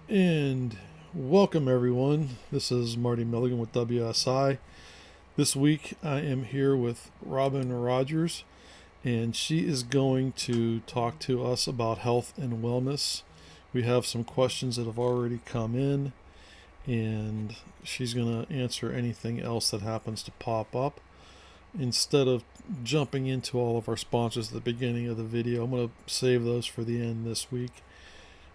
And welcome everyone. This is Marty Milligan with WSI. This week I am here with Robin Rogers, and she is going to talk to us about health and wellness. We have some questions that have already come in, and she's going to answer anything else that happens to pop up. Instead of jumping into all of our sponsors at the beginning of the video, I'm going to save those for the end this week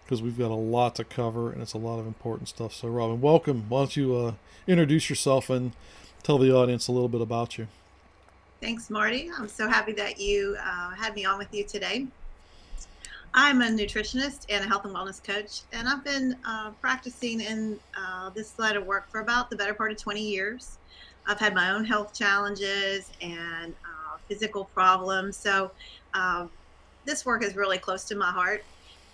because we've got a lot to cover and it's a lot of important stuff. So, Robin, welcome. Why don't you introduce yourself and tell the audience a little bit about you? Thanks, Marty. I'm so happy that you had me on with you today. I'm a nutritionist and a health and wellness coach, and I've been practicing in this line of work for about the better part of 20 years. I've had my own health challenges and physical problems, so uh, this work is really close to my heart.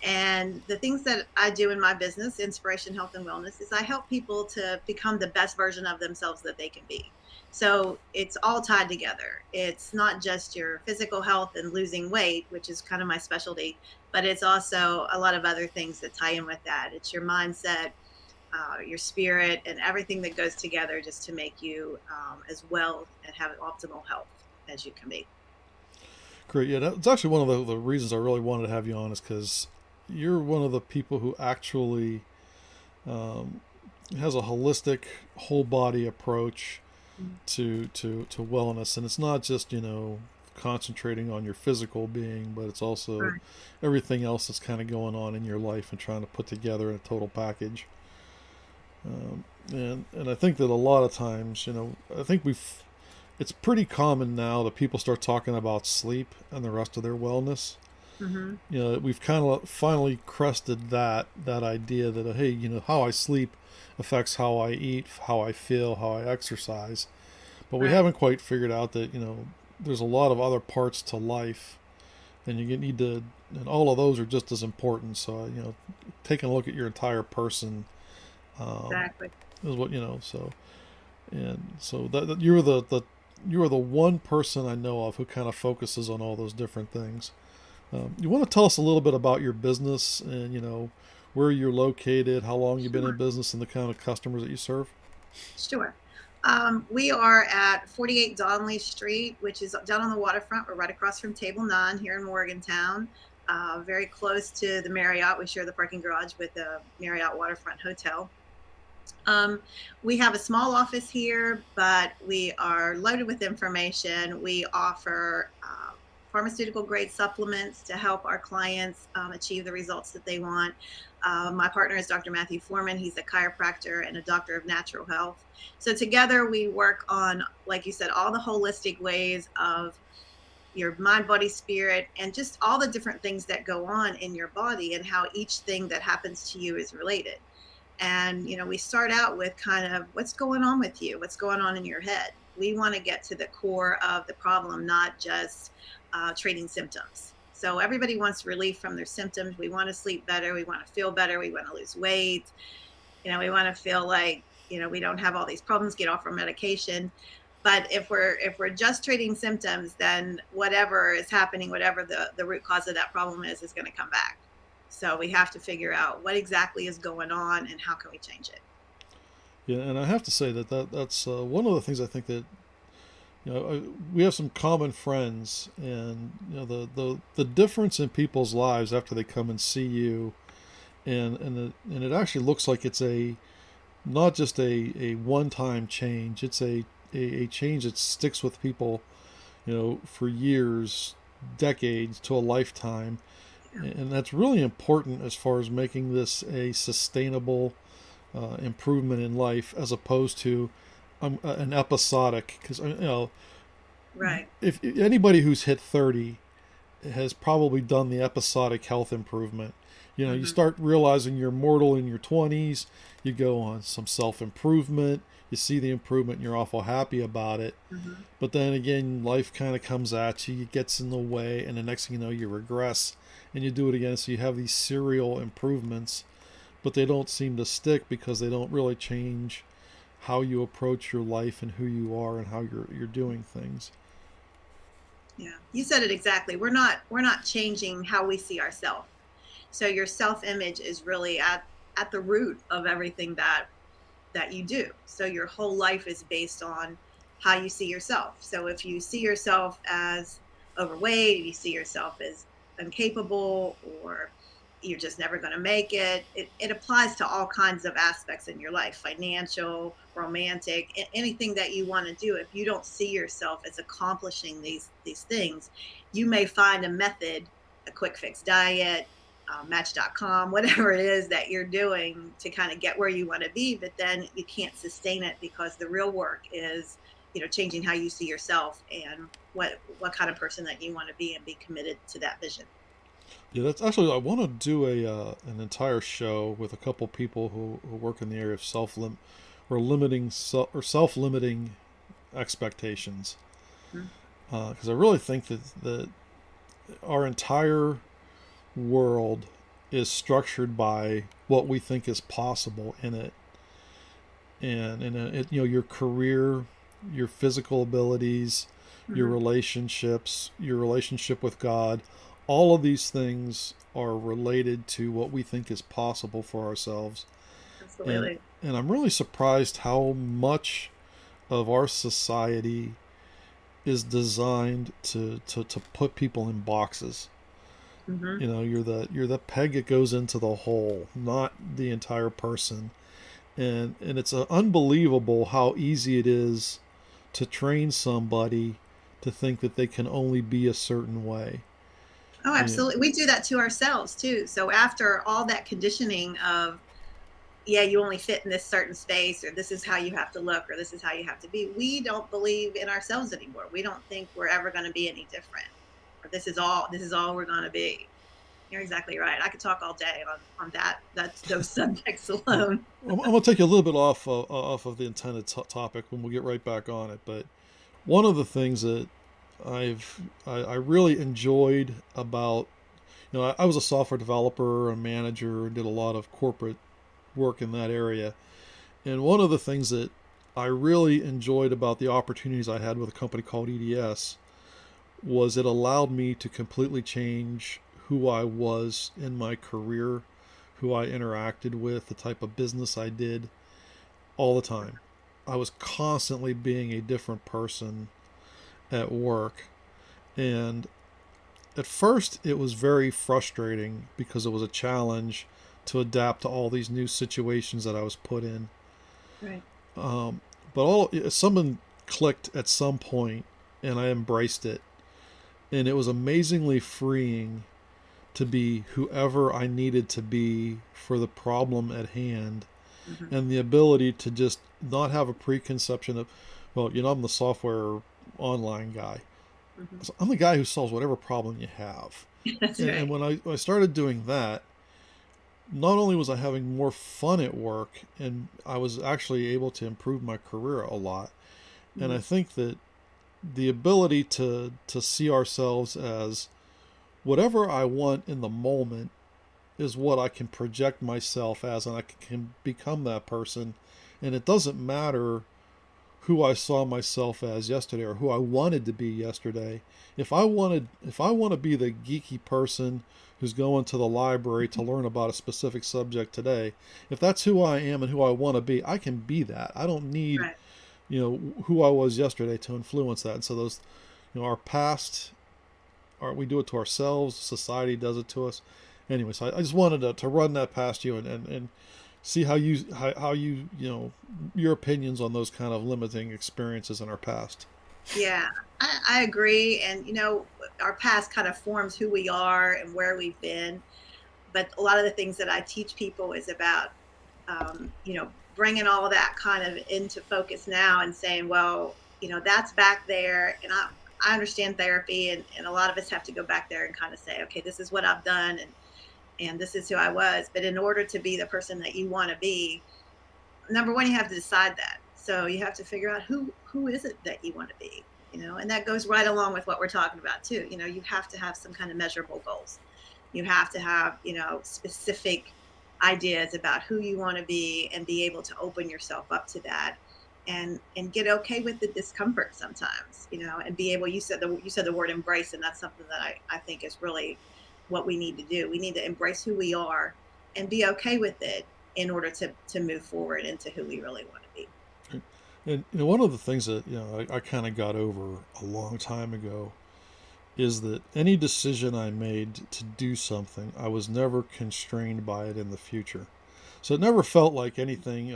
And the things that I do in my business, Inspiration Health and Wellness, is I help people to become the best version of themselves that they can be. So it's all tied together. It's not just your physical health and losing weight, which is kind of my specialty, but it's also a lot of other things that tie in with that. It's your mindset, your spirit, and everything that goes together just to make you as well and have optimal health as you can be. Great. Yeah, that's actually one of the reasons I really wanted to have you on is because you're one of the people who actually um, has a holistic, whole body approach Mhm. to wellness, and it's not just concentrating on your physical being, but it's also Right. everything else that's kind of going on in your life and trying to put together a total package. And I think that a lot of times, I think it's pretty common now that people start talking about sleep and the rest of their wellness. Mm-hmm. We've kind of finally crested that idea that hey, how I sleep affects how I eat, how I feel, how I exercise. But we Right. haven't quite figured out that there's a lot of other parts to life, and need to, and all of those are just as important. So taking a look at your entire person um, Exactly. is what so. And so that you're you are the one person I know of who kind of focuses on all those different things. You want to tell us a little bit about your business and where you're located, how long you've been in Sure. business, and the kind of customers that you serve? Sure. We are at 48 Donley Street, which is down on the waterfront. We're right across from Table 9 here in Morgantown, very close to the Marriott. We share the parking garage with the Marriott Waterfront Hotel. Um, we have a small office here, but we are loaded with information. We offer pharmaceutical grade supplements to help our clients achieve the results that they want. My partner is Dr. Matthew Foreman. He's a chiropractor and a doctor of natural health. So together we work on, like you said, all the holistic ways of your mind, body, spirit, and just all the different things that go on in your body and how each thing that happens to you is related. And, we start out with kind of what's going on with you, what's going on in your head. We want to get to the core of the problem, not just treating symptoms. So everybody wants relief from their symptoms. We want to sleep better. We want to feel better. We want to lose weight. We want to feel like, we don't have all these problems, get off our medication. But if we're just treating symptoms, then whatever is happening, whatever the root cause of that problem is going to come back. So we have to figure out what exactly is going on and how can we change it. Yeah, and I have to say that's one of the things I think that we have some common friends, and the difference in people's lives after they come and see you, and it actually looks like it's a not just a one time change. It's a change that sticks with people, for years, decades to a lifetime, Yeah. and that's really important as far as making this a sustainable improvement in life as opposed to an episodic. Because Right. if anybody who's hit 30 has probably done the episodic health improvement. You Hmm. start realizing you're mortal in your 20s, you go on some self improvement, you see the improvement, and you're awful happy about it. Hmm. But then again, life kind of comes at you, it gets in the way, and the next thing you know, you regress and you do it again. So you have these serial improvements, but they don't seem to stick because they don't really change how you approach your life and who you are and how you're doing things. Yeah. You said it exactly. We're not changing how we see ourselves. So your self image is really at at the root of everything that you do. So your whole life is based on how you see yourself. So if you see yourself as overweight, if you see yourself as incapable, or you're just never going to make it applies to all kinds of aspects in your life, financial, romantic, anything that you want to do. If you don't see yourself as accomplishing these things, you may find a method, a quick fix diet, match.com, whatever it is that you're doing to kind of get where you want to be, but then you can't sustain it, because the real work is, changing how you see yourself and what kind of person that you want to be, and be committed to that vision. Yeah, that's actually, I want to do a an entire show with a couple people who work in the area of self limiting expectations, Mhm. because I really think that our entire world is structured by what we think is possible in it, and your career, your physical abilities, your Mhm. relationships, your relationship with God, all of these things are related to what we think is possible for ourselves. and Absolutely. and I'm really surprised how much of our society is designed to put people in boxes. Hmm. You're the peg that goes into the hole, not the entire person. And it's unbelievable how easy it is to train somebody to think that they can only be a certain way. Oh, You know, absolutely. We do that to ourselves too. So after all that conditioning of, yeah, you only fit in this certain space, or this is how you have to look, or this is how you have to be, we don't believe in ourselves anymore. We don't think we're ever going to be any different, or this is all we're going to be. You're exactly right. I could talk all day on that's those subjects yeah. alone. I'm going to take you a little bit off of the intended topic when we get right back on it. But one of the things that I really enjoyed about, I was a software developer, a manager, and did a lot of corporate work in that area. And one of the things that I really enjoyed about the opportunities I had with a company called EDS was it allowed me to completely change who I was in my career, who I interacted with, the type of business I did all the time. I was constantly being a different person at work. And at first, it was very frustrating because it was a challenge to adapt to all these new situations that I was put in. Right. Um, but someone clicked at some point, and I embraced it, and it was amazingly freeing to be whoever I needed to be for the problem at hand, Hmm. and the ability to just not have a preconception of, well, I'm the software online guy. Hmm. So I'm the guy who solves whatever problem you have. That's And right. when I started doing that, not only was I having more fun at work, and I was actually able to improve my career a lot. And I Hmm. think that the ability to see ourselves as whatever I want in the moment is what I can project myself as, and I can become that person. And it doesn't matter who I saw myself as yesterday or who I wanted to be yesterday. If I want to be the geeky person who's going to the library to learn about a specific subject today, if that's who I am and who I want to be, I can be that. I don't need, Right. who I was yesterday to influence that. And so those, our past, we do it to ourselves. Society does it to us. Anyway, so I just wanted to run that past you and see how you your opinions on those kind of limiting experiences in our past. Yeah, I agree. And our past kind of forms who we are and where we've been. But a lot of the things that I teach people is about, bringing all of that kind of into focus now, and saying, well, that's back there. And I understand therapy, and a lot of us have to go back there and kind of say, okay, this is what I've done, and this is who I was. But in order to be the person that you want to be, number one, you have to decide that. So you have to figure out who is it that you want to be, and that goes right along with what we're talking about too. You have to have some kind of measurable goals. You have to have, specific ideas about who you want to be, and be able to open yourself up to that, and get okay with the discomfort sometimes, and be able, you said the word embrace, and that's something that I think is really what we need to do. We need to embrace who we are and be okay with it, in order to move forward into who we really want to be. And one of the things that I kind of got over a long time ago is that any decision I made to do something, I was never constrained by it in the future. So it never felt like anything,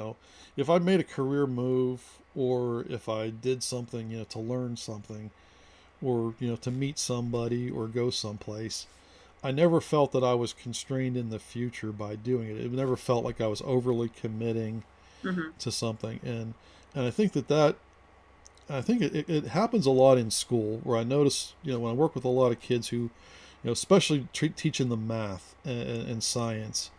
if I made a career move or if I did something, to learn something or, to meet somebody or go someplace, I never felt that I was constrained in the future by doing it. It never felt like I was overly committing Hmm. to something. And I think it happens a lot in school where I notice, when I work with a lot of kids who, especially teaching them math and science,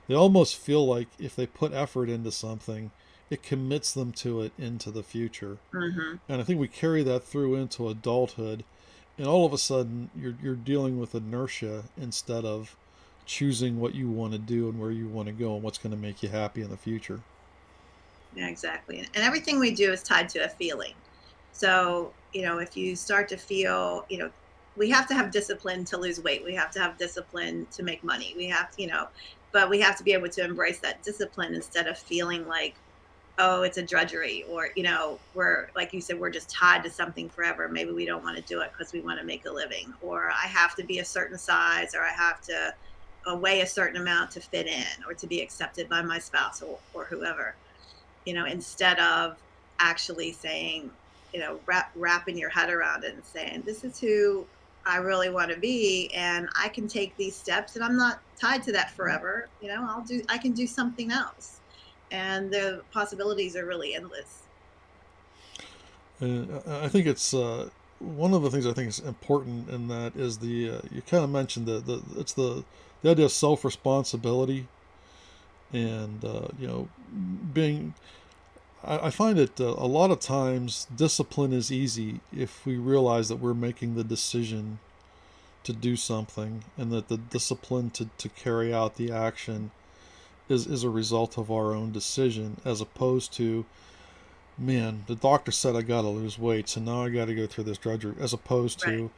they almost feel like if they put effort into something, it commits them to it into the future. Hmm. And I think we carry that through into adulthood, and all of a sudden you're dealing with inertia instead of choosing what you want to do and where you want to go and what's going to make you happy in the future. Yeah, exactly. And everything we do is tied to a feeling. So, if you start to feel, we have to have discipline to lose weight. We have to have discipline to make money. We have to, but we have to be able to embrace that discipline instead of feeling like, oh, it's a drudgery, or, we're, like you said, we're just tied to something forever. Maybe we don't want to do it because we want to make a living, or I have to be a certain size, or I have to weigh a certain amount to fit in or to be accepted by my spouse or whoever, instead of actually saying, wrapping your head around it and saying, this is who I really want to be. And I can take these steps and I'm not tied to that forever. I can do something else. And the possibilities are really endless. And I think it's one of the things I think is important in that is the you kind of mentioned the idea of self responsibility and being. I find that a lot of times discipline is easy if we realize that we're making the decision to do something and that the discipline to carry out the action is a result of our own decision as opposed to, man, the doctor said I got to lose weight, so now I got to go through this drudgery, as opposed Right. to,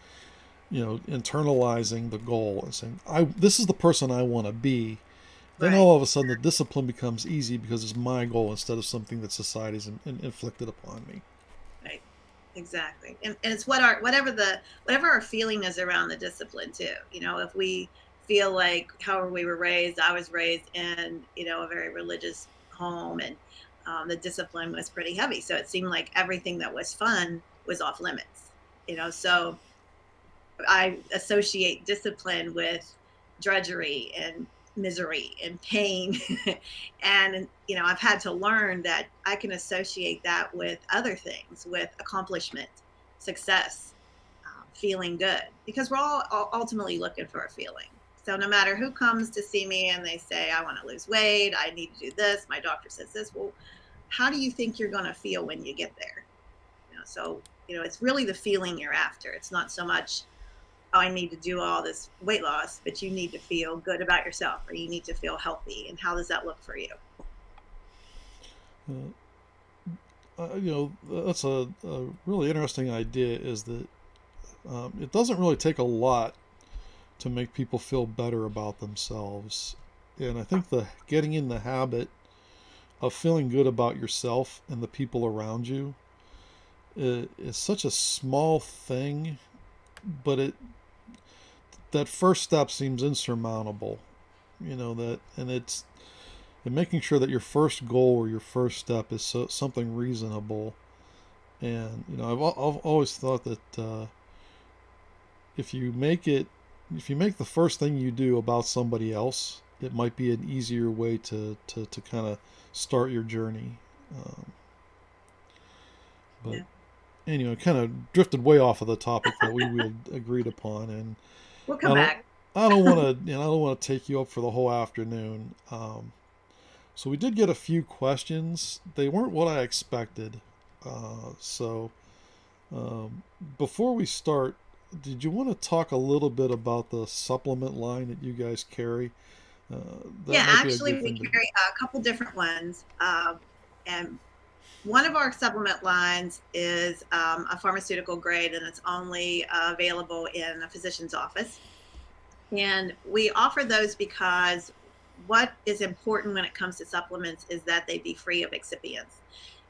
internalizing the goal and saying, this is the person I want to be. Then Right. all of a sudden the discipline becomes easy because it's my goal instead of something that society's inflicted upon me. Right. Exactly. And it's whatever our feeling is around the discipline too. If we feel like however we were raised, I was raised in, a very religious home, and the discipline was pretty heavy. So it seemed like everything that was fun was off limits. So I associate discipline with drudgery and misery and pain. And, I've had to learn that I can associate that with other things, with accomplishment, success, feeling good, because we're all ultimately looking for a feeling. So no matter who comes to see me and they say, I want to lose weight, I need to do this, my doctor says this, well, how do you think you're going to feel when you get there? So, it's really the feeling you're after. It's not so much, oh, I need to do all this weight loss, but you need to feel good about yourself, or you need to feel healthy. And how does that look for you? Uh, that's a really interesting idea. Is that it doesn't really take a lot to make people feel better about themselves, and I think the getting in the habit of feeling good about yourself and the people around you is such a small thing, but that first step seems insurmountable. That, and it's and making sure that your first goal or your first step is something reasonable. And I've always thought that if you make it, if you make the first thing you do about somebody else, it might be an easier way to kind of start your journey. Um, but Yeah, anyway, kind of drifted way off of the topic that we had agreed upon, and we'll I come don't, back. I don't want to, I don't want to take you up for the whole afternoon. So we did get a few questions. They weren't what I expected. So um, before we start, did you want to talk a little bit about the supplement line that you guys carry? That Yeah, might be a actually, good we thing to. carry a couple different ones. And one of our supplement lines is a pharmaceutical grade, and it's only available in a physician's office. And we offer those because what is important when it comes to supplements is that they be free of excipients.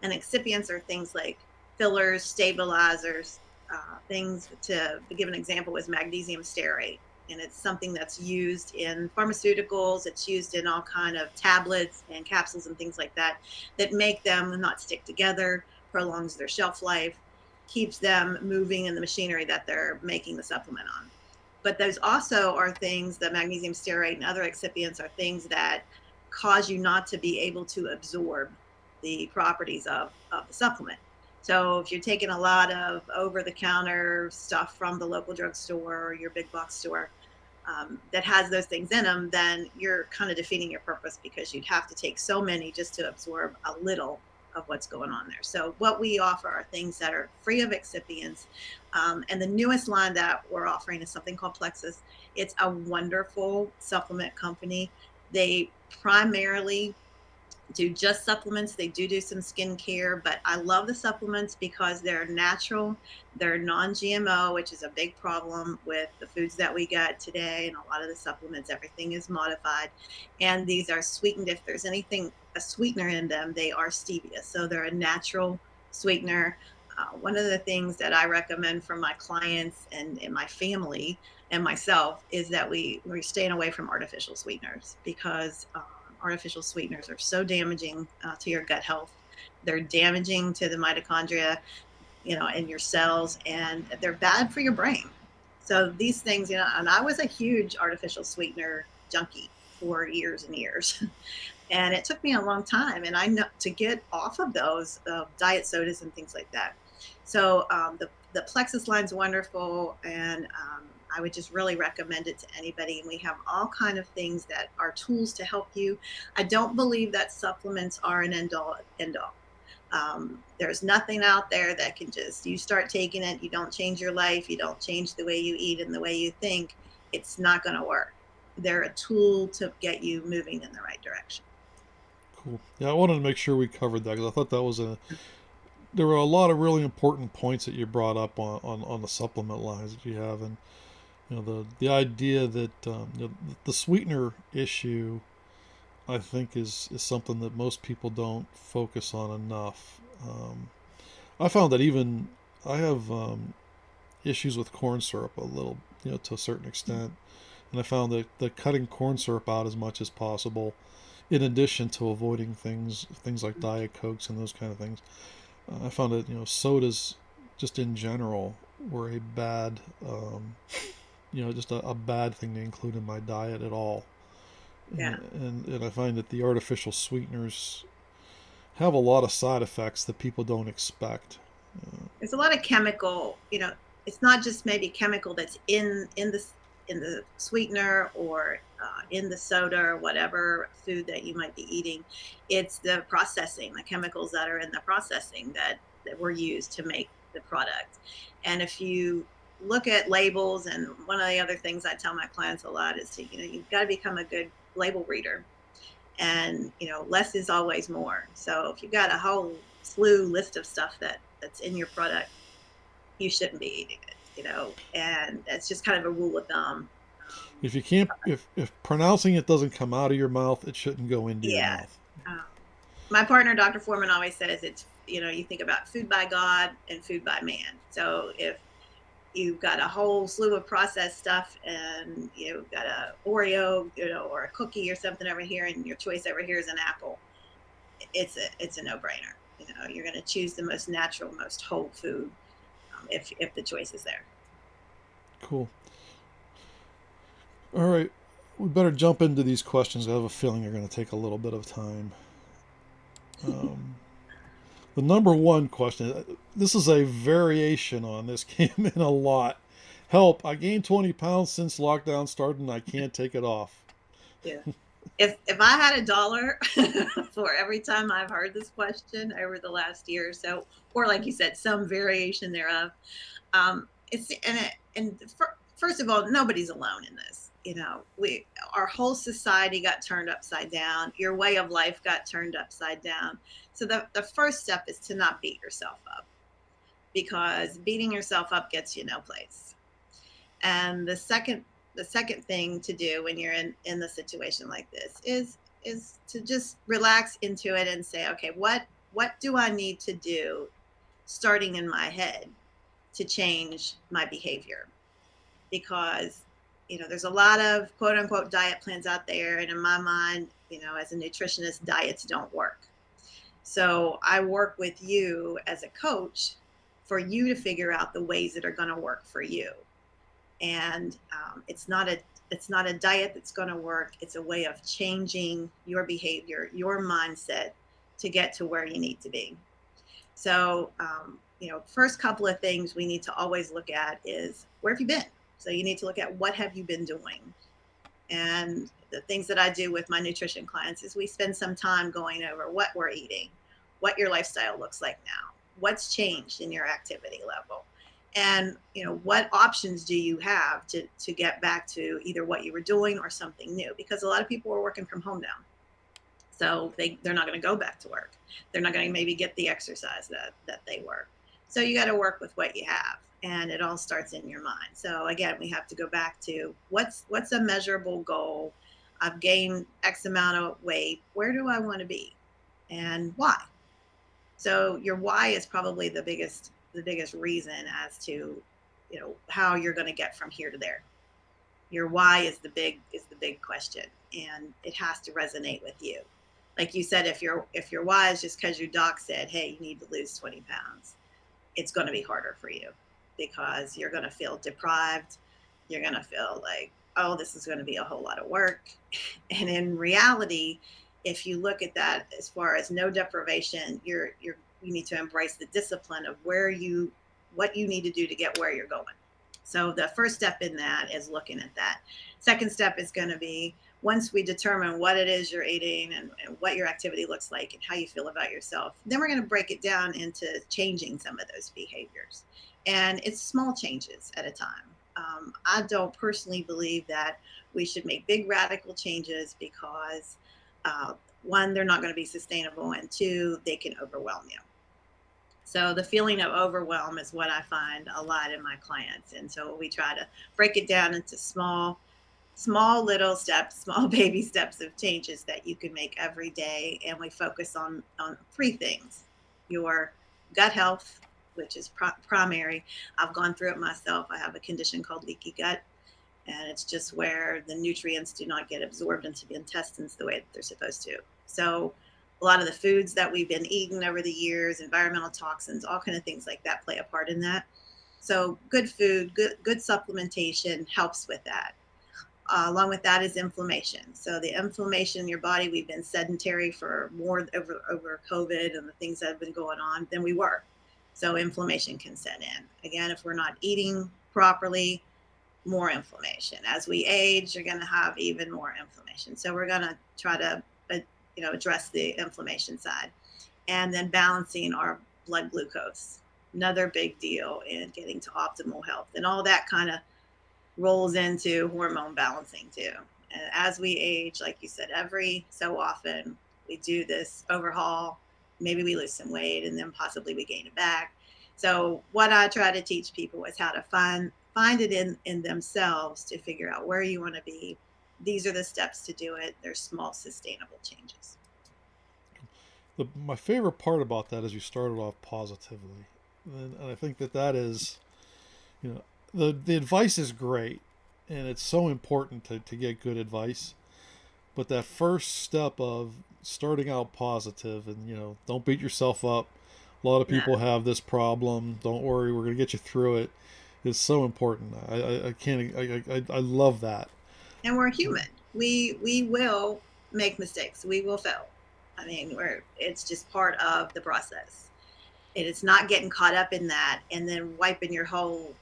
And excipients are things like fillers, stabilizers, things to give an example is magnesium stearate. And it's something that's used in pharmaceuticals. It's used in all kind of tablets and capsules and things like that, that make them not stick together, prolongs their shelf life, keeps them moving in the machinery that they're making the supplement on. But those also are things, the magnesium stearate and other excipients are things that cause you not to be able to absorb the properties of the supplement. So if you're taking a lot of over the counter stuff from the local drugstore or your big box store, that has those things in them, then you're kind of defeating your purpose, because you'd have to take so many just to absorb a little of what's going on there. So what we offer are things that are free of excipients. And the newest line that we're offering is something called Plexus. It's a wonderful supplement company. They primarily do just supplements. They do some skincare, but I love the supplements because they're natural, they're non-GMO, which is a big problem with the foods that we get today. And a lot of the supplements, everything is modified. And these are sweetened. If there's anything, a sweetener in them, they are stevia. So they're a natural sweetener. One of the things that I recommend for my clients and my family and myself is that we're staying away from artificial sweeteners, because artificial sweeteners are so damaging to your gut health. They're damaging to the mitochondria, in your cells, and they're bad for your brain. So these things, and I was a huge artificial sweetener junkie for years and years. And it took me a long time, and I know to get off of those diet sodas and things like that. So the Plexus line's wonderful, and I would just really recommend it to anybody. And we have all kind of things that are tools to help you. I don't believe that supplements are an end all. There's nothing out there that can just, you start taking it, you don't change your life, you don't change the way you eat and the way you think, it's not going to work. They're a tool to get you moving in the right direction. Cool. Yeah, I wanted to make sure we covered that because I thought that was there were a lot of really important points that you brought up on the supplement lines that you have, and the idea that the sweetener issue, I think, is something that most people don't focus on enough. I found that even I have issues with corn syrup a little, to a certain extent, and I found that cutting corn syrup out as much as possible, in addition to avoiding things like Diet Cokes and those kind of things, I found that sodas, just in general, were a bad, just a bad thing to include in my diet at all. Yeah. And I find that the artificial sweeteners have a lot of side effects that people don't expect. There's a lot of chemical, it's not just maybe chemical that's in the sweetener or in the soda or whatever food that you might be eating. It's the processing, the chemicals that are in the processing that were used to make the product. And if you look at labels, and one of the other things I tell my clients a lot is to, you've got to become a good label reader. And less is always more. So if you've got a whole slew list of stuff that's in your product, you shouldn't be eating it, and that's just kind of a rule of thumb. If you can't, if pronouncing it doesn't come out of your mouth, it shouldn't go into your Yeah. mouth. um, my partner, Dr. Foreman, always says it's, you think about food by God and food by man. So if you've got a whole slew of processed stuff, and you've got a Oreo, or a cookie or something over here, and your choice over here is an apple, it's a no-brainer. You're going to choose the most natural, most whole food, if the choice is there. Cool. All right, we better jump into these questions. I have a feeling they're going to take a little bit of time. Um, the number one question, this is a variation on this, came in a lot. Help, I gained 20 pounds since lockdown started and I can't take it off. Yeah. If I had $1 for every time I've heard this question over the last year or so, or like you said, some variation thereof, it's first of all, nobody's alone in this. Our whole society got turned upside down. Your way of life got turned upside down. So the first step is to not beat yourself up, because beating yourself up gets you no place. And the second the second thing to do when you're in the situation like this is to just relax into it and say, okay, what do I need to do starting in my head to change my behavior? Because there's a lot of quote unquote diet plans out there, and in my mind, as a nutritionist, diets don't work. So I work with you as a coach for you to figure out the ways that are going to work for you. And it's not a diet that's going to work. It's a way of changing your behavior, your mindset, to get to where you need to be. So, first couple of things we need to always look at is, where have you been? So you need to look at, what have you been doing? And the things that I do with my nutrition clients is we spend some time going over what we're eating, what your lifestyle looks like now, what's changed in your activity level, and what options do you have to get back to either what you were doing or something new, because a lot of people are working from home now. So they're not going to go back to work. They're not going to maybe get the exercise that they were. So you got to work with what you have. And it all starts in your mind. So again, we have to go back to, what's a measurable goal? I've gained X amount of weight. Where do I want to be? And why? So your why is probably the biggest reason as to how you're going to get from here to there. Your why is the big question, and it has to resonate with you. Like you said, if your why is just because your doc said, hey, you need to lose 20 pounds, it's going to be harder for you, because you're going to feel deprived. You're going to feel like, oh, this is going to be a whole lot of work. And in reality, if you look at that as far as no deprivation, you need to embrace the discipline of what you need to do to get where you're going. So the first step in that is looking at that. Second step is going to be, once we determine what it is you're eating, and what your activity looks like and how you feel about yourself, then we're going to break it down into changing some of those behaviors. And it's small changes at a time. I don't personally believe that we should make big radical changes, because one, they're not going to be sustainable, and two, they can overwhelm you. So the feeling of overwhelm is what I find a lot in my clients. And so we try to break it down into small little steps, small baby steps of changes that you can make every day. And we focus on three things: your gut health, which is primary. I've gone through it myself. I have a condition called leaky gut, and it's just where the nutrients do not get absorbed into the intestines the way that they're supposed to. So a lot of the foods that we've been eating over the years, environmental toxins, all kind of things like that play a part in that. So good food, good supplementation helps with that. Along with that is inflammation. So the inflammation in your body, we've been sedentary for more over COVID and the things that have been going on than we were. So inflammation can set in. Again, if we're not eating properly, more inflammation. As we age, you're going to have even more inflammation. So we're going to try to address the inflammation side. And then balancing our blood glucose, another big deal in getting to optimal health. And all that kind of rolls into hormone balancing too. And as we age, like you said, every so often we do this overhaul. Maybe we lose some weight, and then possibly we gain it back. So what I try to teach people is how to find it in themselves to figure out where you want to be. These are the steps to do it. They're small, sustainable changes. My favorite part about that is you started off positively, and I think that is, you know, the advice is great, and it's so important to get good advice. But that first step of starting out positive, and don't beat yourself up. A lot of No. people have this problem. Don't worry, we're gonna get you through it. Is so important. I can't. I love that. And we're human. We will make mistakes. We will fail. I mean, it's just part of the process. And it's not getting caught up in that and then wiping your whole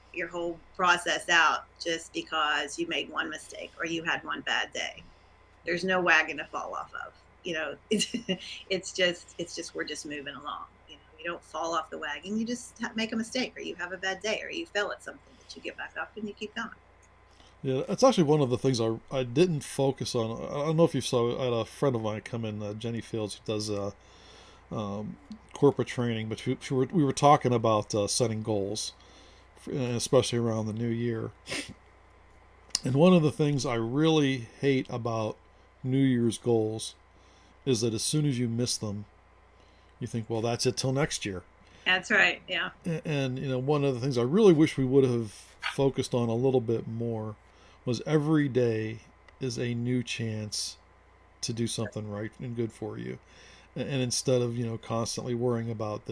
process out just because you made one mistake or you had one bad day. There's no wagon to fall off of. It's just we're just moving along. You don't fall off the wagon. You just make a mistake, or you have a bad day, or you fail at something, but you get back up and you keep going. Yeah, that's actually one of the things I didn't focus on. I don't know if you saw. I had a friend of mine come in, Jenny Fields, who does um, corporate training, but we were talking about setting goals, especially around the new year. And one of the things I really hate about New Year's goals is that as soon as you miss them, you think, well, that's it till next year. That's right. Yeah. And one of the things I really wish we would have focused on a little bit more was every day is a new chance to do something right and good for you. And instead of constantly worrying about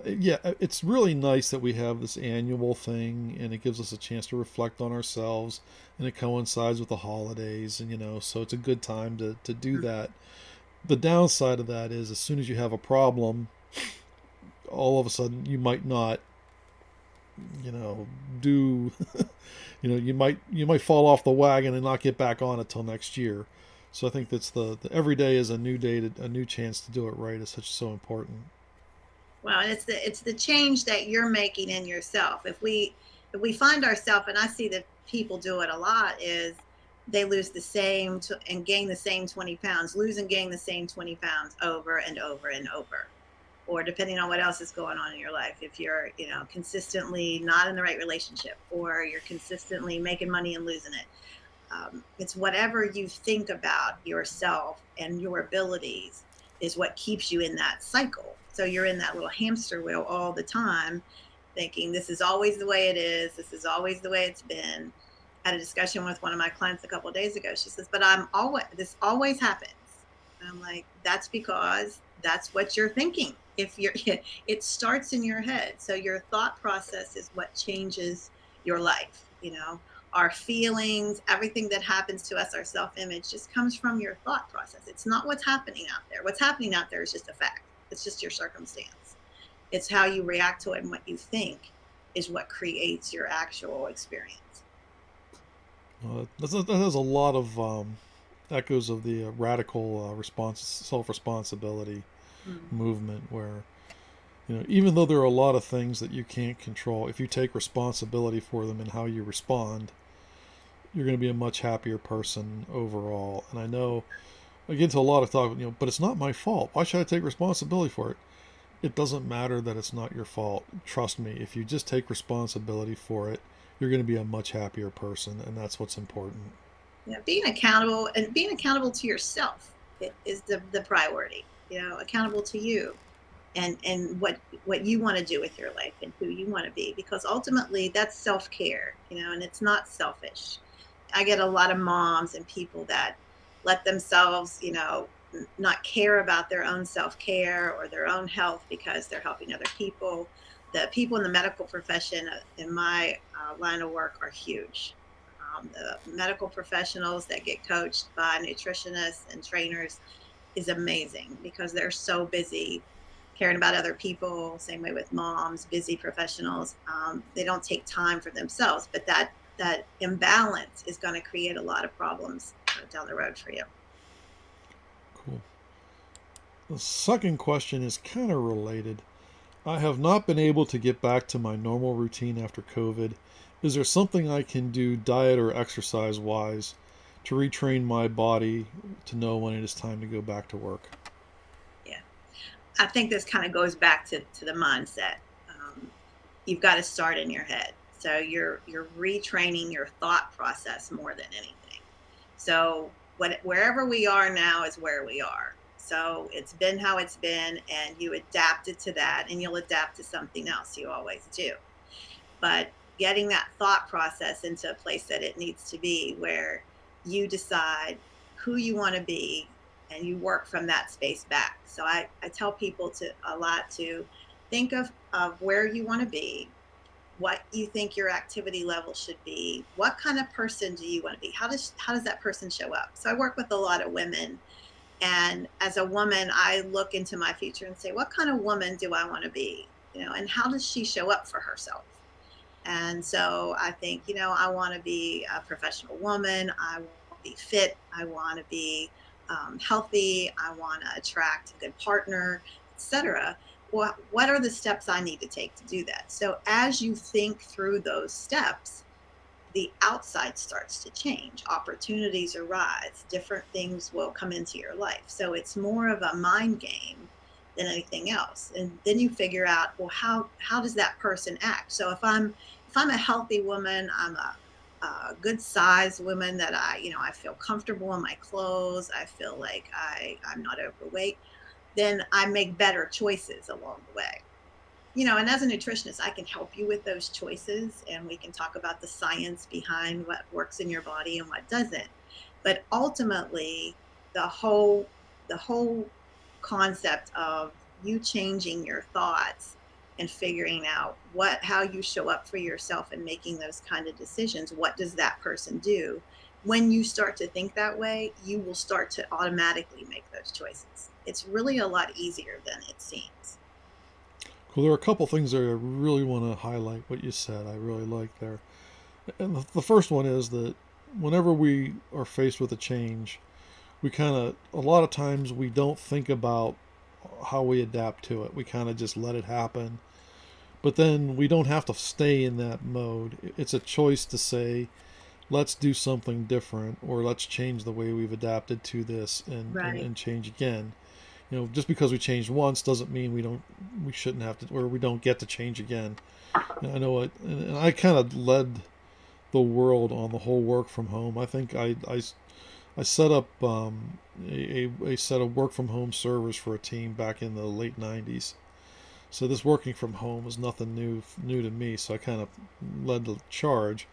yeah, it's really nice that we have this annual thing, and it gives us a chance to reflect on ourselves, and it coincides with the holidays, and so it's a good time to do that. The downside of that is as soon as you have a problem, all of a sudden you might not you know do you might fall off the wagon and not get back on it till next year. So I think that's the every day is a new day, a new chance to do it right is such so important. Well, it's the change that you're making in yourself. If we find ourselves, and I see that people do it a lot, is they lose the same and gain the same 20 pounds, lose and gain the same 20 pounds over and over and over. Or depending on what else is going on in your life, if you're consistently not in the right relationship, or you're consistently making money and losing it. It's whatever you think about yourself and your abilities is what keeps you in that cycle. So you're in that little hamster wheel all the time, thinking this is always the way it is. This is always the way it's been. I had a discussion with one of my clients a couple of days ago. She says, "But this always happens." And I'm like, "That's because that's what you're thinking. If you're, it starts in your head. So your thought process is what changes your life. Our feelings, everything that happens to us, our self image just comes from your thought process. It's not what's happening out there. What's happening out there is just a fact, it's just your circumstance. It's how you react to it and what you think is what creates your actual experience." That has a lot of echoes of the radical self responsibility Mm. movement, where even though there are a lot of things that you can't control, if you take responsibility for them and how you respond, you're going to be a much happier person overall. And I know I get into a lot of talk, but it's not my fault. Why should I take responsibility for it? It doesn't matter that it's not your fault. Trust me, if you just take responsibility for it, you're going to be a much happier person, and that's what's important. Yeah, being accountable to yourself is the priority. Accountable to you and what you want to do with your life and who you want to be, because ultimately that's self-care, and it's not selfish. I get a lot of moms and people that let themselves, not care about their own self-care or their own health because they're helping other people. The people in the medical profession in my line of work are huge. The medical professionals that get coached by nutritionists and trainers is amazing because they're so busy caring about other people. Same way with moms, busy professionals. They don't take time for themselves, but that imbalance is going to create a lot of problems down the road for you. Cool. The second question is kind of related. I have not been able to get back to my normal routine after COVID. Is there something I can do diet or exercise wise to retrain my body to know when it is time to go back to work? Yeah, I think this kind of goes back to the mindset. You've got to start in your head. So you're retraining your thought process more than anything. So wherever we are now is where we are. So it's been how it's been, and you adapted to that, and you'll adapt to something else. You always do. But getting that thought process into a place that it needs to be, where you decide who you want to be and you work from that space back. So I tell people to a lot to think of where you want to be, what you think your activity level should be, what kind of person do you want to be, how does that person show up. So I work with a lot of women, and as a woman I look into my future and say, what kind of woman do I want to be, and how does she show up for herself. And so I think, I want to be a professional woman. I want to be fit. I want to be healthy. I want to attract a good partner, etc. What are the steps I need to take to do that? So as you think through those steps, the outside starts to change. Opportunities arise. Different things will come into your life. So it's more of a mind game than anything else. And then you figure out, well, how does that person act? So if I'm a healthy woman, I'm a good size woman that I feel comfortable in my clothes. I feel like I'm not overweight. Then I make better choices along the way. And as a nutritionist, I can help you with those choices and we can talk about the science behind what works in your body and what doesn't. But ultimately, the whole concept of you changing your thoughts and figuring out how you show up for yourself and making those kind of decisions, what does that person do? When you start to think that way, you will start to automatically make those choices. It's really a lot easier than it seems. Cool. There are a couple things there I really want to highlight what you said. I really like there. And the first one is that whenever we are faced with a change, we kind of, a lot of times, we don't think about how we adapt to it. We kind of just let it happen. But then we don't have to stay in that mode. It's a choice to say, let's do something different, or let's change the way we've adapted to this, Right. and change again. Just because we changed once doesn't mean we shouldn't have to, or we don't get to change again. And I know it, and I kind of led the world on the whole work from home. I think I set up a set of work from home servers for a team back in the late 90s. So this working from home was nothing new to me. So I kind of led the charge,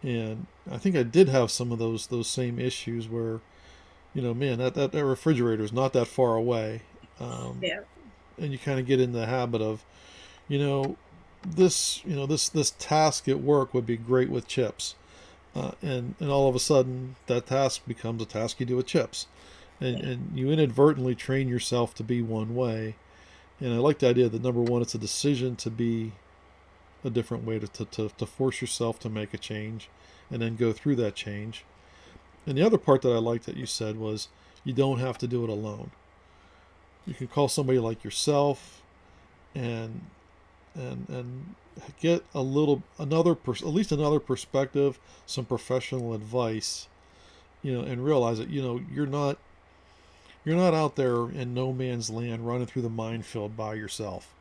and I think I did have some of those same issues where, man, that refrigerator is not that far away, um, Yeah. and you kind of get in the habit of, you know, this task at work would be great with chips, and all of a sudden that task becomes a task you do with chips, Yeah. and you inadvertently train yourself to be one way. And I like the idea that number one, it's a decision to be a different way to force yourself to make a change and then go through that change. And the other part that I liked that you said was you don't have to do it alone. You can call somebody like yourself and and get a little another at least another perspective, some professional advice, and realize that you're not out there in no man's land running through the minefield by yourself.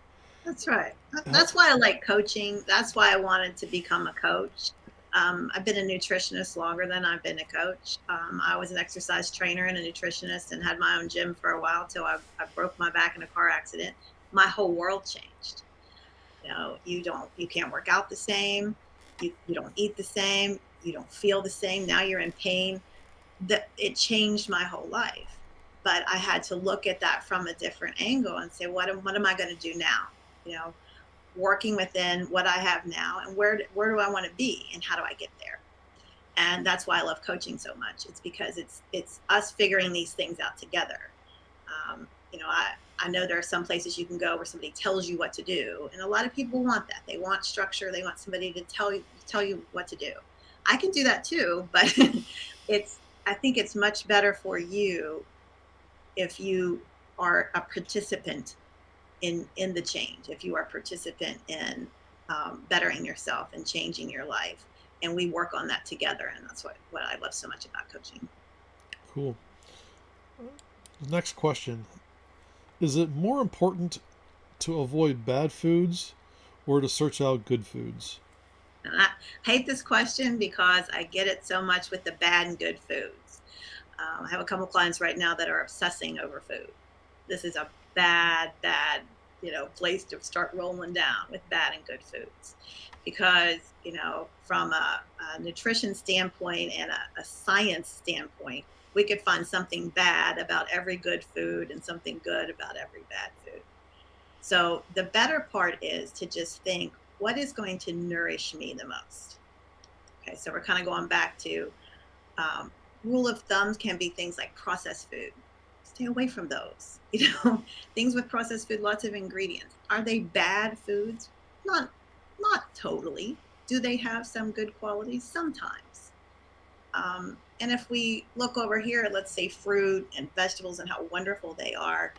That's right. That's why I like coaching. That's why I wanted to become a coach. I've been a nutritionist longer than I've been a coach. I was an exercise trainer and a nutritionist and had my own gym for a while till I broke my back in a car accident. My whole world changed. You can't work out the same. You don't eat the same. You don't feel the same. Now you're in pain. It changed my whole life. But I had to look at that from a different angle and say, what am I going to do now? You know, working within what I have now and where do I want to be and how do I get there? And that's why I love coaching so much. It's because it's us figuring these things out together. I know there are some places you can go where somebody tells you what to do, and a lot of people want that. They want structure. They want somebody to tell you what to do. I can do that too, but it's I think it's much better for you if you are a participant in the change, if you are a participant in bettering yourself and changing your life, and we work on that together. And that's what I love so much about coaching. Cool. Next question: is it more important to avoid bad foods or to search out good foods? And I hate this question because I get it so much with the bad and good foods. I have a couple clients right now that are obsessing over food. This is a bad, place to start rolling down with bad and good foods. Because, from a nutrition standpoint and a science standpoint, we could find something bad about every good food and something good about every bad food. So the better part is to just think, what is going to nourish me the most? Okay, so we're kind of going back to um, rule of thumbs can be things like processed food. Stay away from those. Things with processed food, lots of ingredients. Are they bad foods? Not, not totally. Do they have some good qualities? Sometimes. And if we look over here, let's say fruit and vegetables and how wonderful they are.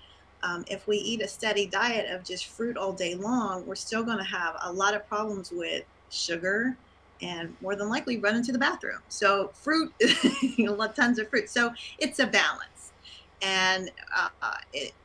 If we eat a steady diet of just fruit all day long, we're still going to have a lot of problems with sugar and more than likely run into the bathroom. So fruit, tons of fruit. So it's a balance. And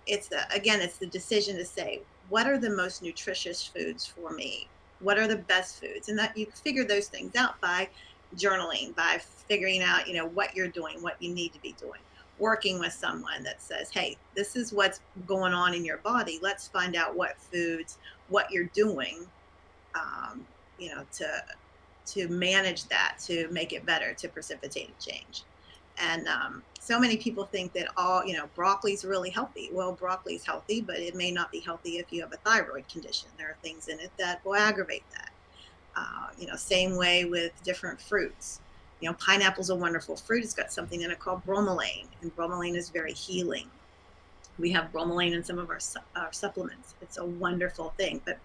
it's the decision to say, what are the most nutritious foods for me? What are the best foods? And that you figure those things out by journaling, by figuring out, what you're doing, what you need to be doing, working with someone that says, hey, this is what's going on in your body. Let's find out what foods, what you're doing, um, to manage that, to make it better, to precipitate a change. And so many people think that broccoli is really healthy. Well, broccoli is healthy, but it may not be healthy if you have a thyroid condition. There are things in it that will aggravate that. Same way with different fruits. Pineapple's a wonderful fruit. It's got something in it called bromelain, and bromelain is very healing. We have bromelain in some of our supplements. It's a wonderful thing, but